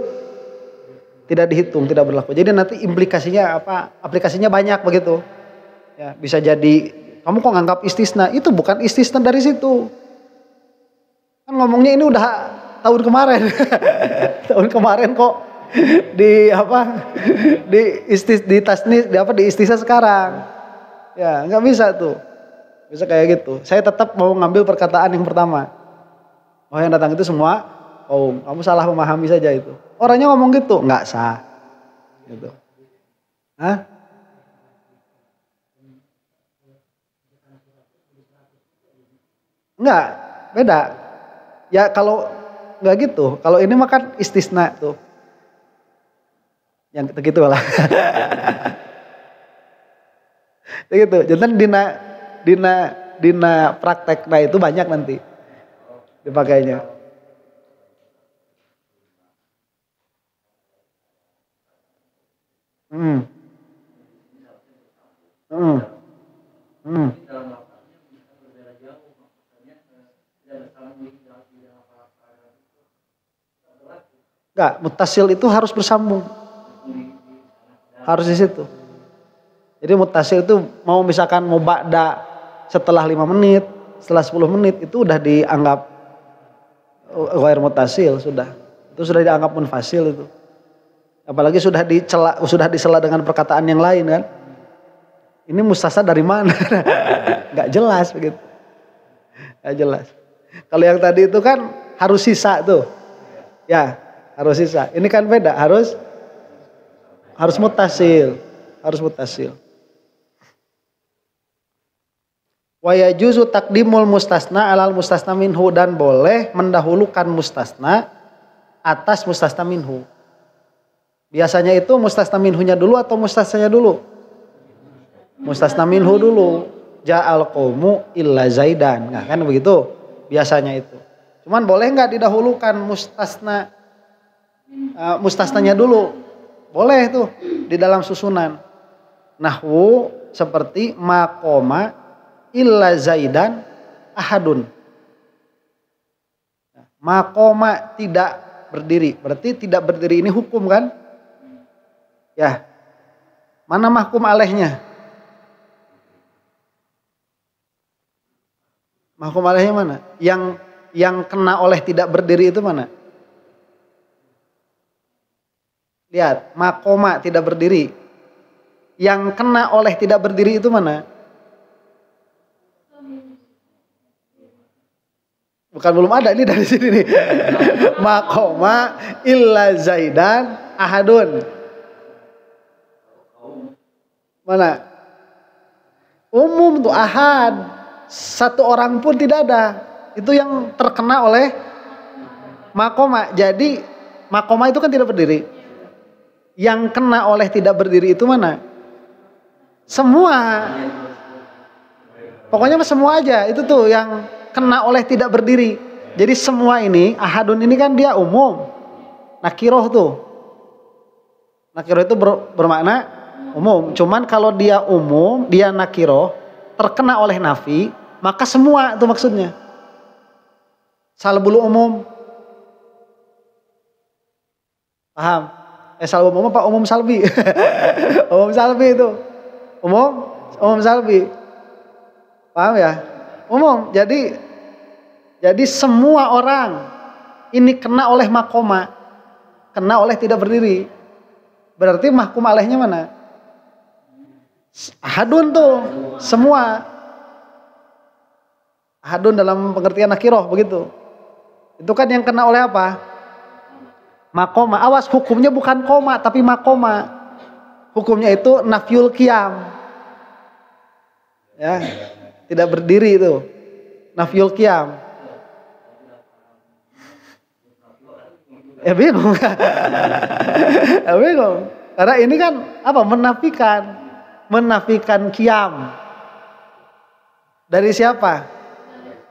tidak dihitung, tidak berlaku. Jadi nanti implikasinya aplikasinya banyak begitu. Ya, bisa jadi kamu kok nganggap istisna? Itu bukan istisna dari situ. Kan ngomongnya ini udah tahun kemarin. Tahun kemarin kok di apa? Di tasnis di istisna sekarang. Ya, nggak bisa tuh. Bisa kayak gitu. Saya tetap mau ngambil perkataan yang pertama. Oh, yang datang itu semua kamu salah memahami saja itu. Orangnya ngomong gitu, nggak sah. Gitu. Hah? Enggak, beda. Ya kalau nggak gitu, kalau ini mah kan istisna tuh. Yang gitu lah. Gitu. Jadi dina prakteknya itu banyak nanti dipakainya. Hmm. Hmm. Hmm. Enggak, mutasil itu harus bersambung. Harus di situ. Jadi mutasil itu misalkan mau ba'da setelah 5 menit, setelah 10 menit itu udah dianggap ghair mutasil sudah. Itu sudah dianggap munfasil itu. Apalagi sudah disela dengan perkataan yang lain kan. Ini mustasna dari mana? Enggak jelas begitu. Enggak jelas. Kalau yang tadi itu kan harus sisa tuh. Ya, harus sisa. Ini kan beda, harus mutasil. Harus mutasil. Wa yajuzu taqdimul mustasna alal mustasna minhu, dan boleh mendahulukan mustasna atas mustasna minhu. Biasanya itu mustasna minhunya dulu atau mustasnanya dulu? Mustasna minhu dulu. Ja'al qaumu illa zaidan. Nah, kan begitu biasanya itu. Cuman boleh nggak didahulukan mustasnanya dulu? Boleh tuh di dalam susunan. Nahwu seperti maqoma illa zaidan ahadun. Maqoma tidak berdiri. Berarti tidak berdiri ini hukum kan? Ya. Mana mahkum alaihnya? Mahkum alaihnya mana? Yang kena oleh tidak berdiri itu mana? Lihat, maqoma tidak berdiri. Yang kena oleh tidak berdiri itu mana? Bukan belum ada, ini dari sini nih. Maqoma illa zaidan ahadun. Mana? Umum tuh ahad. Satu orang pun tidak ada. Itu yang terkena oleh maqoma. Jadi maqoma itu kan tidak berdiri. Yang kena oleh tidak berdiri itu mana? Semua. Pokoknya semua aja. Itu tuh yang kena oleh tidak berdiri. Jadi semua ini, ahadun ini kan dia umum. Nakiroh tuh. Nakiroh itu bermakna umum. Cuman kalau dia umum, dia nakiroh, terkena oleh nafi, maka semua itu maksudnya. Salbul umum. Paham? Salbul umum apa umum salbi? Umum salbi itu. Umum salbi. Paham ya? Umum. Jadi semua orang ini kena oleh maqoma, kena oleh tidak berdiri. Berarti mahkum alaihnya mana? Ahadun tuh, semua. Ahadun dalam pengertian nakiroh begitu. Itu kan yang kena oleh apa? Maqoma. Awas, hukumnya bukan koma tapi maqoma. Hukumnya itu nafyul qiyam. Ya, tidak berdiri itu. Nafyul qiyam. Ya bingung. Ya bingung. Karena ini kan apa? Menafikan qiyam. Dari siapa?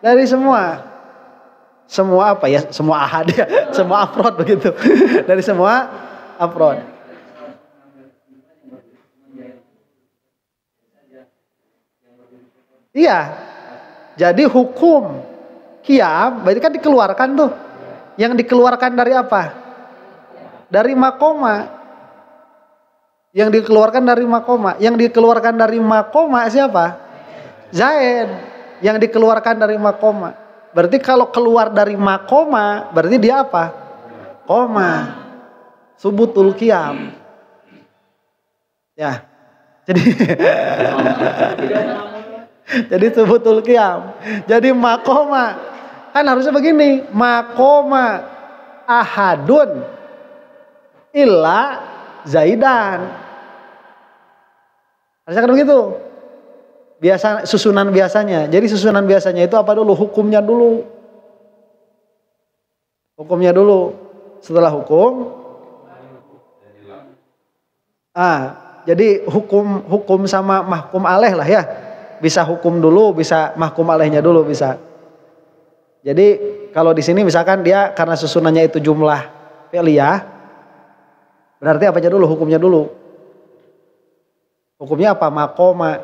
Dari semua. Semua apa ya? Semua ahad ya. Semua afrod begitu. Dari semua afrod. Iya. Jadi hukum qiyam berarti kan dikeluarkan tuh. Yang dikeluarkan dari apa? Dari maqoma. Yang dikeluarkan dari maqoma siapa? Zaid yang dikeluarkan dari makoma. Berarti kalau keluar dari makoma berarti dia apa? Koma. Subutul qiyam. Ya. Jadi jadi subutul qiyam. Jadi makoma. Kan harusnya begini, makoma ahadun illa zaidan. Harusnya kan begitu. Biasa susunan biasanya. Jadi susunan biasanya itu apa dulu? Hukumnya dulu. Hukumnya dulu. Setelah hukum, jadi hukum sama mahkum alaih lah ya. Bisa hukum dulu, bisa mahkum alaihnya dulu bisa. Jadi kalau di sini misalkan dia karena susunannya itu jumlah fi'liyah, berarti apa aja dulu? Hukumnya dulu. Hukumnya apa? Makoma.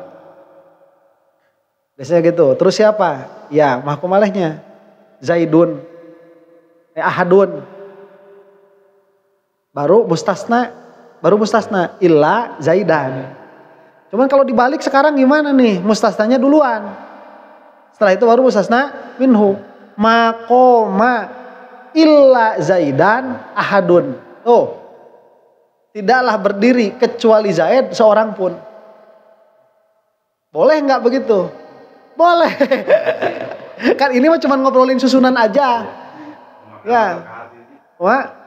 Biasanya gitu. Terus siapa? Ya mahkum alaihnya. Zaidun. Ahadun. Baru mustasna. Illa zaidan. Cuman kalau dibalik sekarang gimana nih? Mustasnanya duluan. Setelah itu baru mustasna minhu. Makoma illa zaidan ahadun. Oh, tidaklah berdiri kecuali Zaid seorang pun. Boleh nggak begitu? Boleh. Kan ini mah cuma ngobrolin susunan aja. Ya. Wah.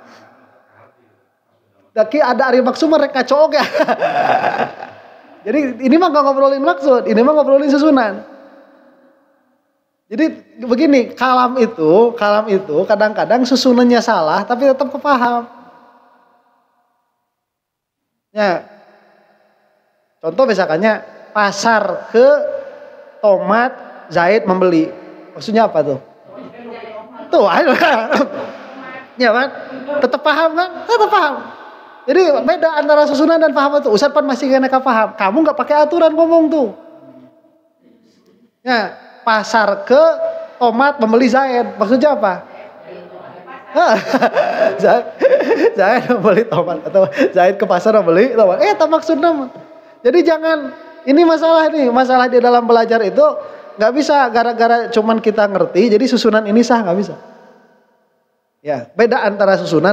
Daki ada ari maksud mereka cowok ya. Jadi ini mah nggak ngobrolin maksud, ini mah ngobrolin susunan. Jadi begini, kalam itu kadang-kadang susunannya salah tapi tetap kepaham. Ya. Contoh misalkannya pasar ke tomat Zaid membeli. Maksudnya apa tuh? Tuh, ya kan? Tetap paham kan? Tetap paham. Jadi beda antara susunan dan paham itu. Ustaz pan masih kena paham. Kamu nggak pakai aturan ngomong tuh. Ya, pasar ke tomat membeli Zaid. Maksudnya apa? Zaid membeli tomat atau Zaid ke pasar membeli tomat. Tak maksudnya. Jadi jangan, ini masalah di dalam belajar itu nggak bisa gara-gara cuman kita ngerti jadi susunan ini sah, nggak bisa. Ya, beda antara susunan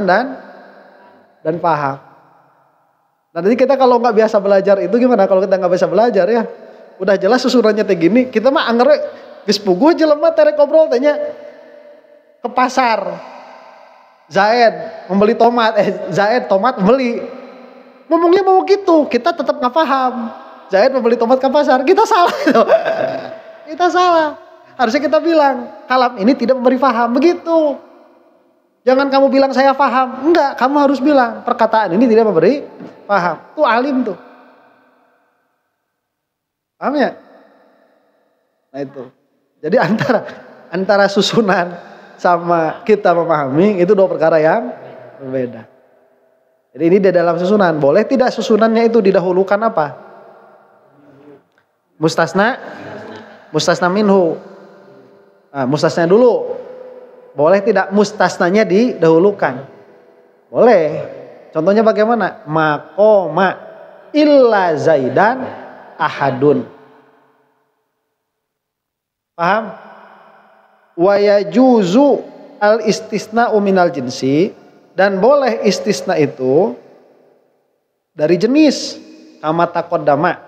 dan paham. Nah, nanti kita kalau nggak biasa belajar itu gimana? Kalau kita nggak biasa belajar ya, udah jelas susunannya kayak gini, kita mah anggar geus puguh jelema terek ngobrol tanya ke pasar. Zaid membeli tomat, Zaid tomat membeli. Ngomongnya mau gitu, kita tetap nggak paham. Zaid membeli tomat ke pasar, kita salah. Kita salah. Harusnya kita bilang, kalam ini tidak memberi paham, begitu. Jangan kamu bilang saya paham. Enggak, kamu harus bilang perkataan ini tidak memberi paham. Tuh alim tuh. Paham ya? Nah itu. Jadi antara susunan sama kita memahami itu dua perkara yang berbeda. Jadi ini di dalam susunan. Boleh tidak susunannya itu didahulukan apa? Mustasna minhu. Nah, mustasna dulu. Boleh tidak mustasnanya didahulukan? Boleh. Contohnya bagaimana? Makoma illa zaidan ahadun. Paham? Wa yajuzu al istisna'u minal jinsi, dan boleh istisna itu dari jenis, kama taqaddama,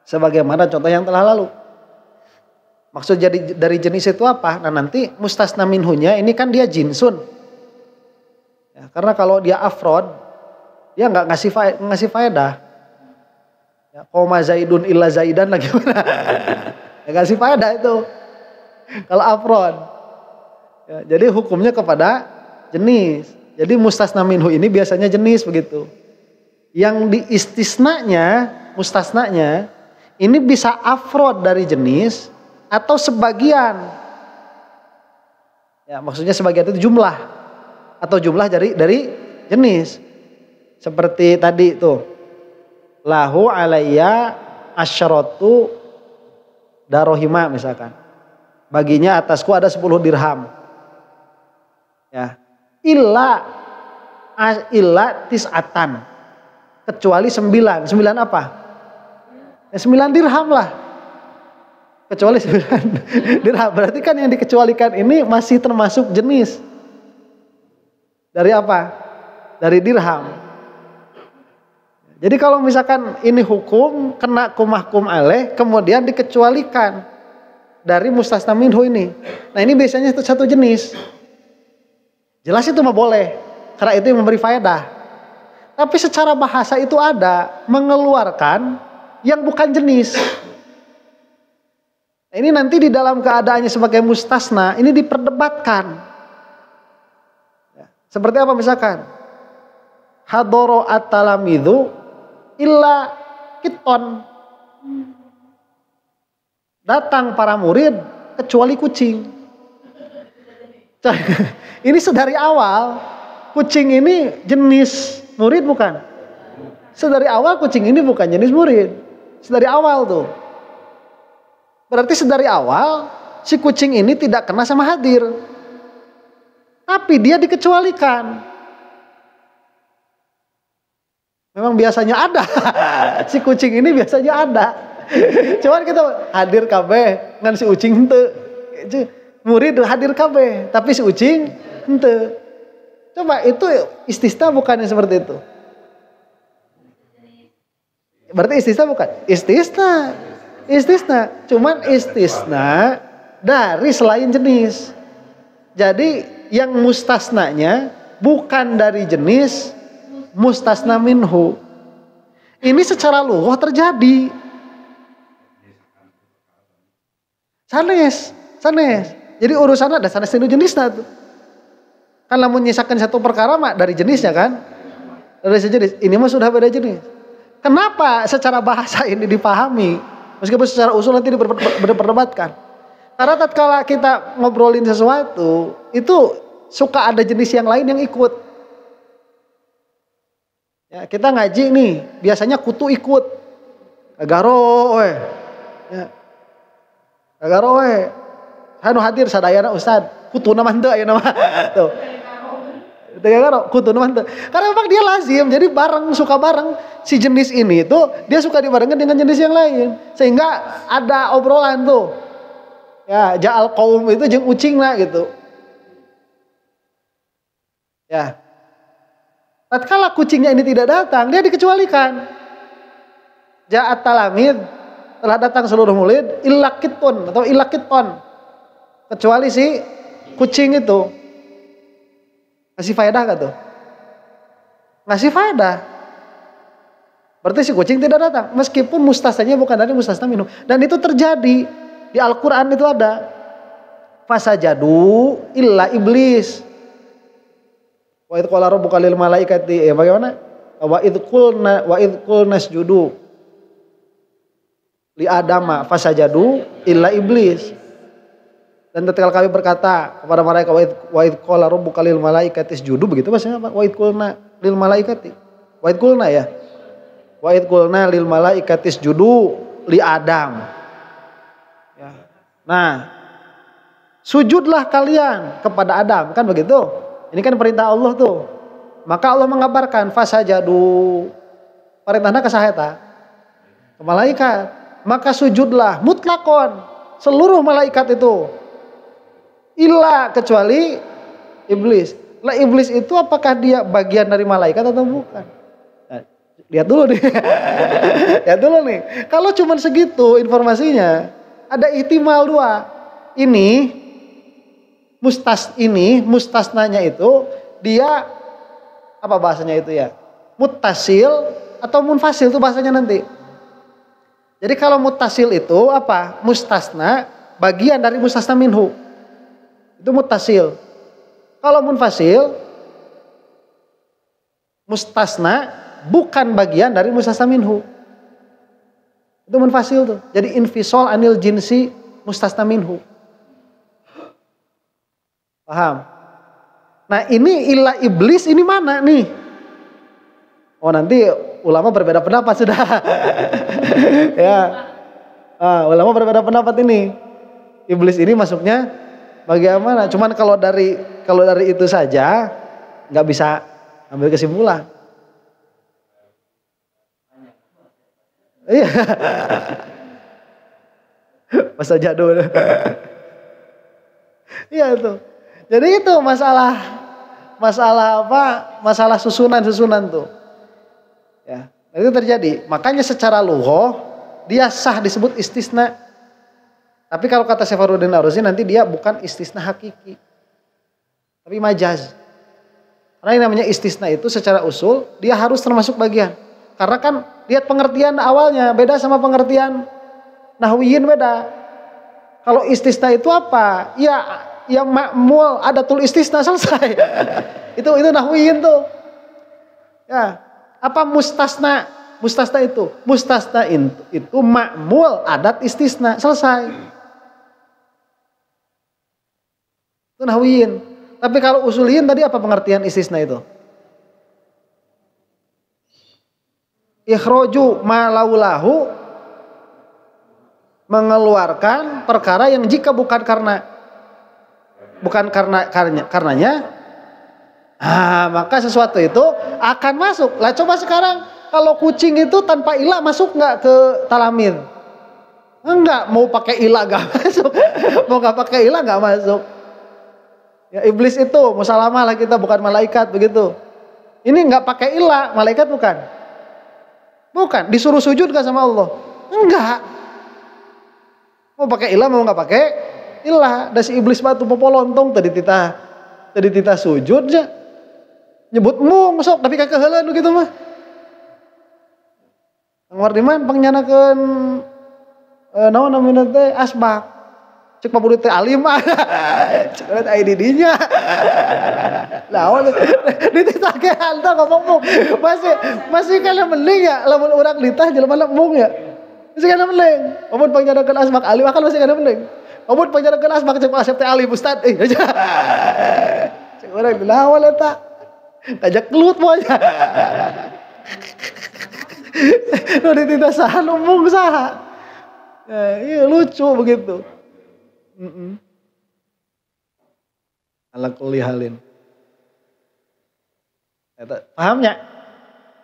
sebagaimana contoh yang telah lalu. Maksud jadi dari jenis itu apa? Nah nanti mustasna minhunya ini kan dia jinsun. Ya, karena kalau dia afrod, dia nggak ngasih faedah. Ya, koma zaidun illa zaidan lagi mana? Nggak ngasih faedah itu. Kalau afrod. Ya, jadi hukumnya kepada jenis. Jadi mustasna minhu ini biasanya jenis begitu. Yang di istisnanya, mustasnanya ini bisa afrod dari jenis atau sebagian. Ya, maksudnya sebagian itu jumlah atau jumlah dari jenis. Seperti tadi tuh. Lahu alayya asyaratu darohima misalkan. Baginya atasku ada 10 dirham. Ya. Illa tis'atan. Kecuali 9. 9 apa? Ya, 9 dirham lah. Kecuali 9 dirham. Berarti kan yang dikecualikan ini masih termasuk jenis. Dari apa? Dari dirham. Jadi kalau misalkan ini hukum kena mahkum alaih kemudian dikecualikan dari mustasna minhu ini. Nah ini biasanya satu jenis. Jelas itu mah boleh. Karena itu yang memberi faedah. Tapi secara bahasa itu ada mengeluarkan yang bukan jenis. Ini nanti di dalam keadaannya sebagai mustasna, ini diperdebatkan. Seperti apa misalkan? Hadoro at-talamidu illa kiton. Datang para murid kecuali kucing. Ini sedari awal, kucing ini jenis murid bukan? Sedari awal kucing ini bukan jenis murid. Sedari awal tuh. Berarti sedari awal si kucing ini tidak kena sama hadir. Tapi dia dikecualikan. Memang biasanya ada. Si kucing ini biasanya ada. Cuman kita hadir kabeh ngan si ucing henteu. Murid hadir kabeh, tapi si ucing henteu. Coba itu istisna bukan yang seperti itu. Berarti istisna bukan? Istisna, cuman istisna dari selain jenis. Jadi yang mustasnanya bukan dari jenis mustasna minhu. Ini secara lughah terjadi. Sanes. Jadi urusannya ada sanes itu jenisnya tuh. Kan lamun nyisakan satu perkara mah dari jenisnya kan? Dari sejenis. Ini mah sudah beda jenis. Kenapa secara bahasa ini dipahami? Meskipun secara usul nanti diperdebatkan. Karena tatkala kita ngobrolin sesuatu, itu suka ada jenis yang lain yang ikut. Ya, kita ngaji nih, biasanya kutu ikut. Garo we. Ya. Garo we. Hanu hadir sadayana ustad, kutu nama henteu aya nama. Tuh. Kutu nama henteu. Karena memang dia lazim, jadi suka bareng si jenis ini tuh dia suka dibarengkan dengan jenis yang lain. Sehingga ada obrolan tuh. Ya, ja'al qaum itu jeung ucing lah gitu. Ya. Tatkala kucingnya ini tidak datang, dia dikecualikan. Ja'at talamid, telah datang seluruh murid, illakitun atau illakiton. Kecuali si kucing itu. Ngasih faedah gak tuh? Ngasih faedah. Berarti si kucing tidak datang. Meskipun mustasnanya bukan dari mustasna minhu. Dan itu terjadi. Di Al-Quran itu ada. Fasajadu illa iblis. Wa idh qala rabbuka lil malaikati. Bagaimana? Wa idh qulna isjudu li adama fasajadu illa iblis. Dan ketika kami berkata kepada mereka wa idh qala rabbuka lil malaikati isjudu, begitu maksudnya apa? Wa idh qulna lil malaikati. Wa idh qulna ya. Wa idh qulna lil malaikati isjudu li Adam. Ya. Nah, sujudlah kalian kepada Adam, kan begitu? Ini kan perintah Allah tuh. Maka Allah mengabarkan fasajadu. Perintahnya ke saha eta? Ke malaikat. Maka sujudlah mutlakon seluruh malaikat itu. Illa kecuali iblis. Lah iblis itu apakah dia bagian dari malaikat atau bukan? Nah, lihat dulu nih. Lihat dulu nih. Kalau cuma segitu informasinya, ada ihtimal dua. Ini mustasnanya itu dia apa bahasanya itu ya? Muttasil atau munfasil itu bahasanya nanti. Jadi kalau muttasil itu apa? Mustasna bagian dari mustasna minhu. Itu muttasil. Kalau munfasil, mustasna bukan bagian dari mustasna minhu. Itu munfasil tuh. Jadi infisal anil jinsi mustasna minhu. Paham? Nah ini illa iblis ini mana nih? Oh nanti ulama berbeda pendapat sudah. Ya, ulama berbeda pendapat ini. Iblis ini masuknya bagaimana? Cuman kalau dari itu saja nggak bisa ambil kesimpulan. Iya. Bahasa jadul. Iya tuh. Jadi itu masalah apa? Masalah susunan tuh. Ya, itu terjadi. Makanya secara lugha dia sah disebut istisna. Tapi kalau kata Syekh Fakhruddin Ar-Razi nanti dia bukan istisna hakiki. Tapi majaz. Karena yang namanya istisna itu secara usul dia harus termasuk bagian. Karena kan lihat pengertian awalnya beda sama pengertian nahwiyin beda. Kalau istisna itu apa? Ya yang ma'mul adatul istisna selesai. itu nahwiyin tuh. Ya, apa mustasna? Mustasna itu. Mustasna itu ma'mul adat istisna selesai. Itu nahwiyin. Tapi kalau usuliyin tadi apa pengertian istisna itu? Ikhraju ma laulahu, mengeluarkan perkara yang jika bukan karenanya, maka sesuatu itu akan masuk. Lah coba sekarang kalau kucing itu tanpa ilah masuk nggak ke talamid? Enggak, mau pakai ilah nggak masuk, mau nggak pakai ilah nggak masuk. Ya, iblis itu musalamah lah kita, bukan malaikat begitu. Ini nggak pakai ilah, malaikat bukan. Bukan, disuruh sujud gak sama Allah? Enggak. Mau pakai ilah mau nggak pakai ilah. Dan si iblis batu popolontong tadi tita sujud aja. Nyebut mung sok tapi kakeuheuleun gitu mah. Ngwardiman pangyanakeun naon namina teh asbak. Cek paburit teh alim mah. Cek aya di dinya. Lawan dititake anta ngomong masih kana mending ya lamun urang litah jelema mung ya. Masih kana mending. Lamun pangyanakeun asbak alim kan masih kana mending. Lamun pangyanakeun asbak cek asep teh alim ustad aja. Cek urang lawan eta. Kajak kelut moanya. Nu dititah saha nu mung saha. Ya, iya lucu begitu. Ala kulli halin. Pahamnya?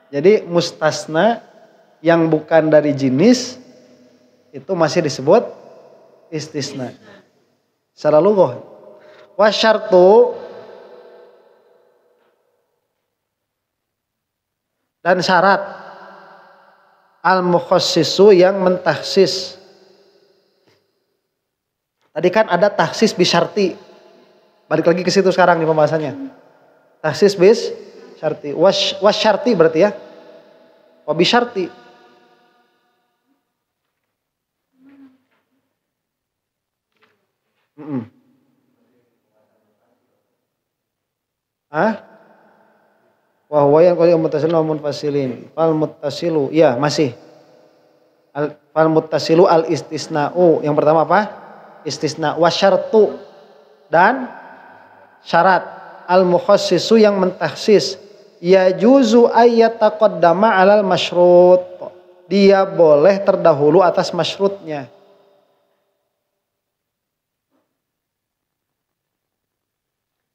Jadi mustasna yang bukan dari jenis itu masih disebut istisna. Secara lughah. Wasyartu dan syarat al-mukhassisu yang mentahsis. Tadi kan ada tahsis bisyarti. Balik lagi ke situ sekarang nih pembahasannya. Tahsis bisyarti. Wasyarti berarti ya. Wabisyarti. Wa huwa yanqali muttasilun wa munfasilin. Fal muttasilu, ya masih. Fal muttasilu al istisna'u. Yang pertama apa? Istisna wa syartu dan syarat al mukhassisu yang mentahsis yajuzu ayyataqaddama alal masyrut, dia boleh terdahulu atas masyrutnya.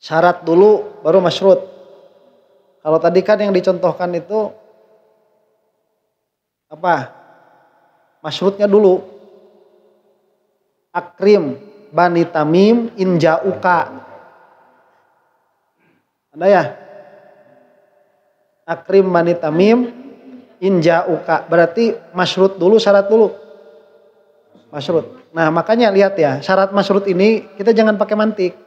Syarat dulu baru masyrut. Kalau tadi kan yang dicontohkan itu apa? Masyrutnya dulu. Akrim Bani Tamim inja'uka. Ada ya? Akrim Bani Tamim inja'uka. Berarti masyrut dulu, syarat dulu. Masyrut. Nah makanya lihat ya, syarat masyrut ini kita jangan pakai mantik.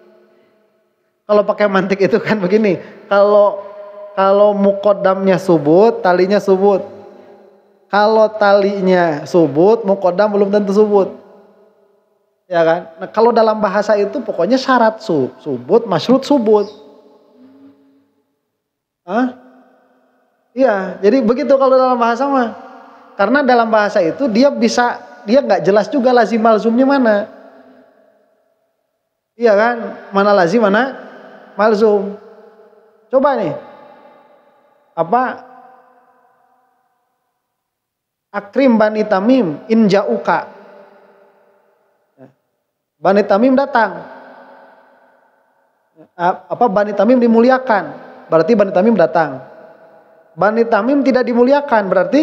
Kalau pakai mantik itu kan begini. Kalau muqaddamnya subut, talinya subut. Kalau talinya subut, muqaddam belum tentu subut. Ya kan? Nah, kalau dalam bahasa itu pokoknya syarat subut, masyrut subut. Iya, jadi begitu kalau dalam bahasa mah. Karena dalam bahasa itu dia nggak jelas juga lazim malzumnya mana. Iya kan? Mana lazim, mana malzum. Coba nih. Apa? Akrim Bani Tamim inja'uka. Bani Tamim datang. Bani Tamim dimuliakan. Berarti Bani Tamim datang. Bani Tamim tidak dimuliakan. Berarti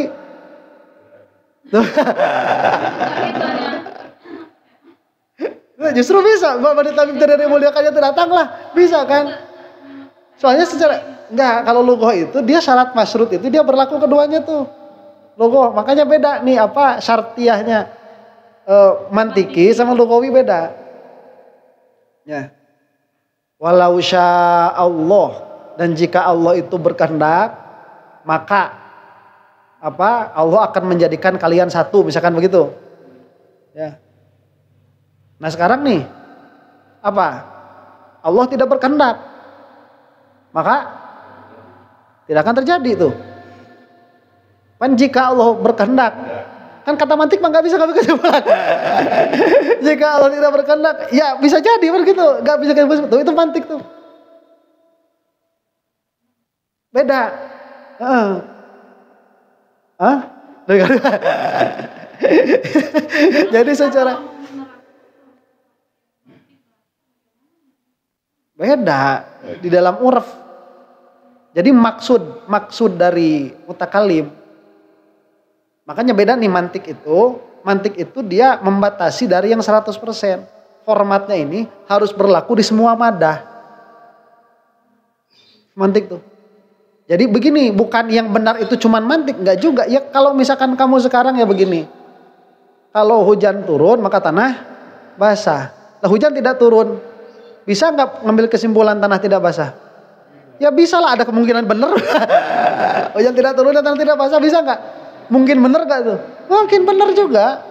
Justru bisa. Bani Tamim tidak dimuliakannya itu datanglah. Bisa kan? Soalnya kalau lughah itu dia syarat masyrut itu dia berlaku keduanya tuh. Lughah, makanya beda nih syartiyahnya. Mantiki sama lughawi beda. Ya. Walau Allah, dan jika Allah itu berkehendak, maka Allah akan menjadikan kalian satu, misalkan begitu. Ya. Nah sekarang nih Allah tidak berkehendak, maka tidak akan terjadi itu. Kan jika Allah berkehendak, kan kata mantik mah nggak bisa kesimpulan. Jika Allah tidak berkehendak, ya bisa jadi begitu, nggak bisa kesimpulan. Itu mantik tuh. Beda. Jadi secara beda di dalam urf. Jadi maksud dari mutakalim. Makanya beda nih mantik itu dia membatasi dari yang 100%. Formatnya ini harus berlaku di semua madah. Mantik tuh. Jadi begini, bukan yang benar itu cuman mantik, enggak juga. Ya kalau misalkan kamu sekarang ya begini. Kalau hujan turun maka tanah basah. Nah, hujan tidak turun. Bisa enggak ngambil kesimpulan tanah tidak basah? Ya bisa lah, ada kemungkinan benar. Hujan tidak turun dan tanah tidak basah, bisa enggak? Mungkin benar enggak tuh? Mungkin benar juga.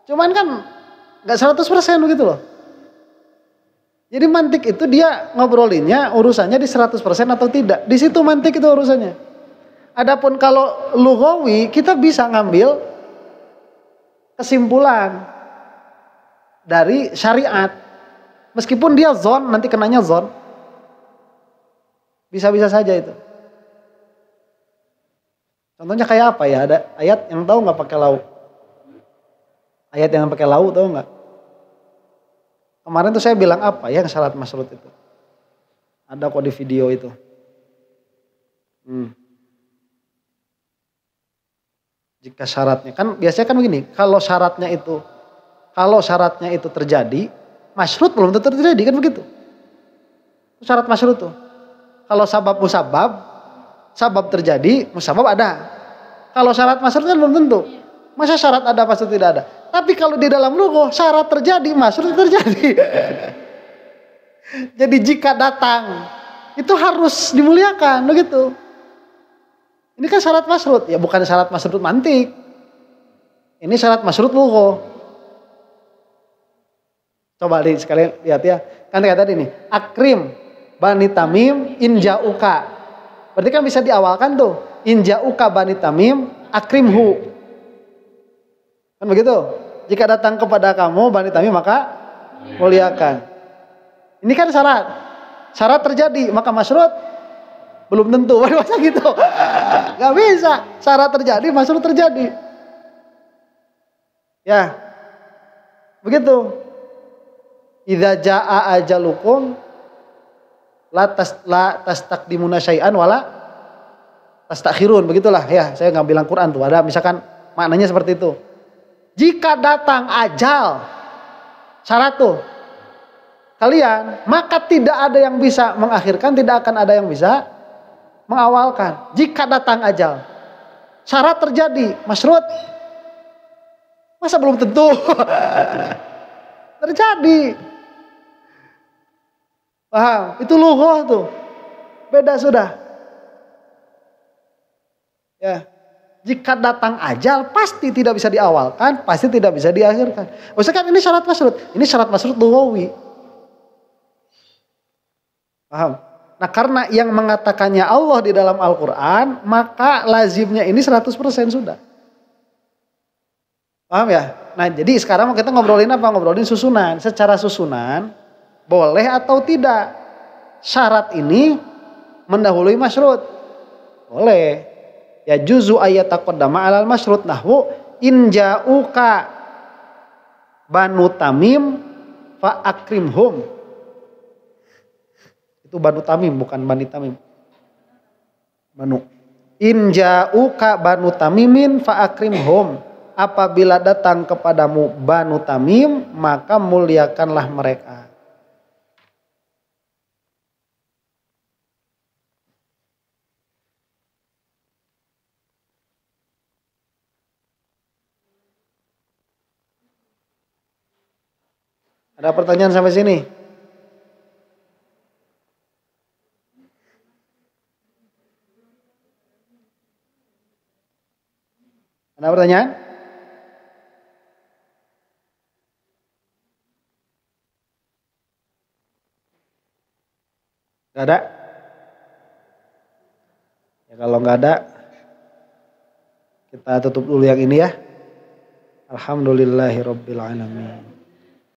Cuman kan enggak 100% begitu loh. Jadi mantik itu dia ngobrolinnya urusannya di 100% atau tidak. Di situ mantik itu urusannya. Adapun kalau lughawi kita bisa ngambil kesimpulan dari syariat. Meskipun dia zon, nanti kenanya zon. Bisa-bisa saja itu. Contohnya kayak apa ya? Ada ayat yang tahu nggak pakai lau? Ayat yang pakai lau tahu nggak? Kemarin tuh saya bilang apa ya yang syarat masyrut itu? Ada kok di video itu. Jika syaratnya kan biasanya kan begini, kalau syaratnya itu terjadi, masyrut belum tentu terjadi kan begitu. Itu syarat masyrut tuh. Kalau sabab musabab, sabab terjadi, musabab ada. Kalau syarat masyrut kan belum tentu. Masa syarat ada masyrut tidak ada? Tapi kalau di dalam lughah syarat terjadi, masyrut terjadi. Jadi jika datang itu harus dimuliakan, begitu. Ini kan syarat masyrut, ya bukan syarat masyrut mantik. Ini syarat masyrut lughah. Coba sekalian lihat ya. Kan kayak tadi nih, akrim Bani Tamim inja'uka. Berarti kan bisa diawalkan tuh. Inja'uka Bani Tamim akrimhu. Kan begitu? Jika datang kepada kamu Bani Tamim maka muliakan. Ini kan syarat. Syarat terjadi maka masyrut belum tentu. Masa gitu? Gak bisa. Syarat terjadi masyrut terjadi. Ya. Begitu. Idza jaa ajalukum la tastaqdimuna syai'an wala tastakhirun. Begitulah ya. Saya nggak bilang Quran tuh. Ada misalkan maknanya seperti itu. Jika datang ajal, syarat tuh kalian, maka tidak ada yang bisa mengakhirkan, tidak akan ada yang bisa mengawalkan. Jika datang ajal, syarat terjadi, masyrut. Masa belum tentu? Terjadi. Paham? Itu lughah tuh. Beda sudah. Ya. Jika datang ajal pasti tidak bisa diawalkan, pasti tidak bisa diakhirkan. Maksudnya kan ini syarat masyrut. Ini syarat masyrut lughawi. Paham? Nah karena yang mengatakannya Allah di dalam Al-Quran, maka lazimnya ini 100% sudah. Paham ya? Nah jadi sekarang kita ngobrolin apa? Ngobrolin susunan. Secara susunan, boleh atau tidak syarat ini mendahului masyrut? Boleh. Ya juzu ayat taqaddama alal masyrut nahwu in ja'uka Banu Tamim fa akrimhum. Itu Banu Tamim bukan Bani Tamim. Banu. In ja'uka Banu Tamimin fa akrimhum. apabila datang kepadamu Banu Tamim, maka muliakanlah mereka. Ada pertanyaan sampai sini? Ada pertanyaan? Gak ada? Ya kalau gak ada, kita tutup dulu yang ini ya. Alhamdulillahirabbil alamin.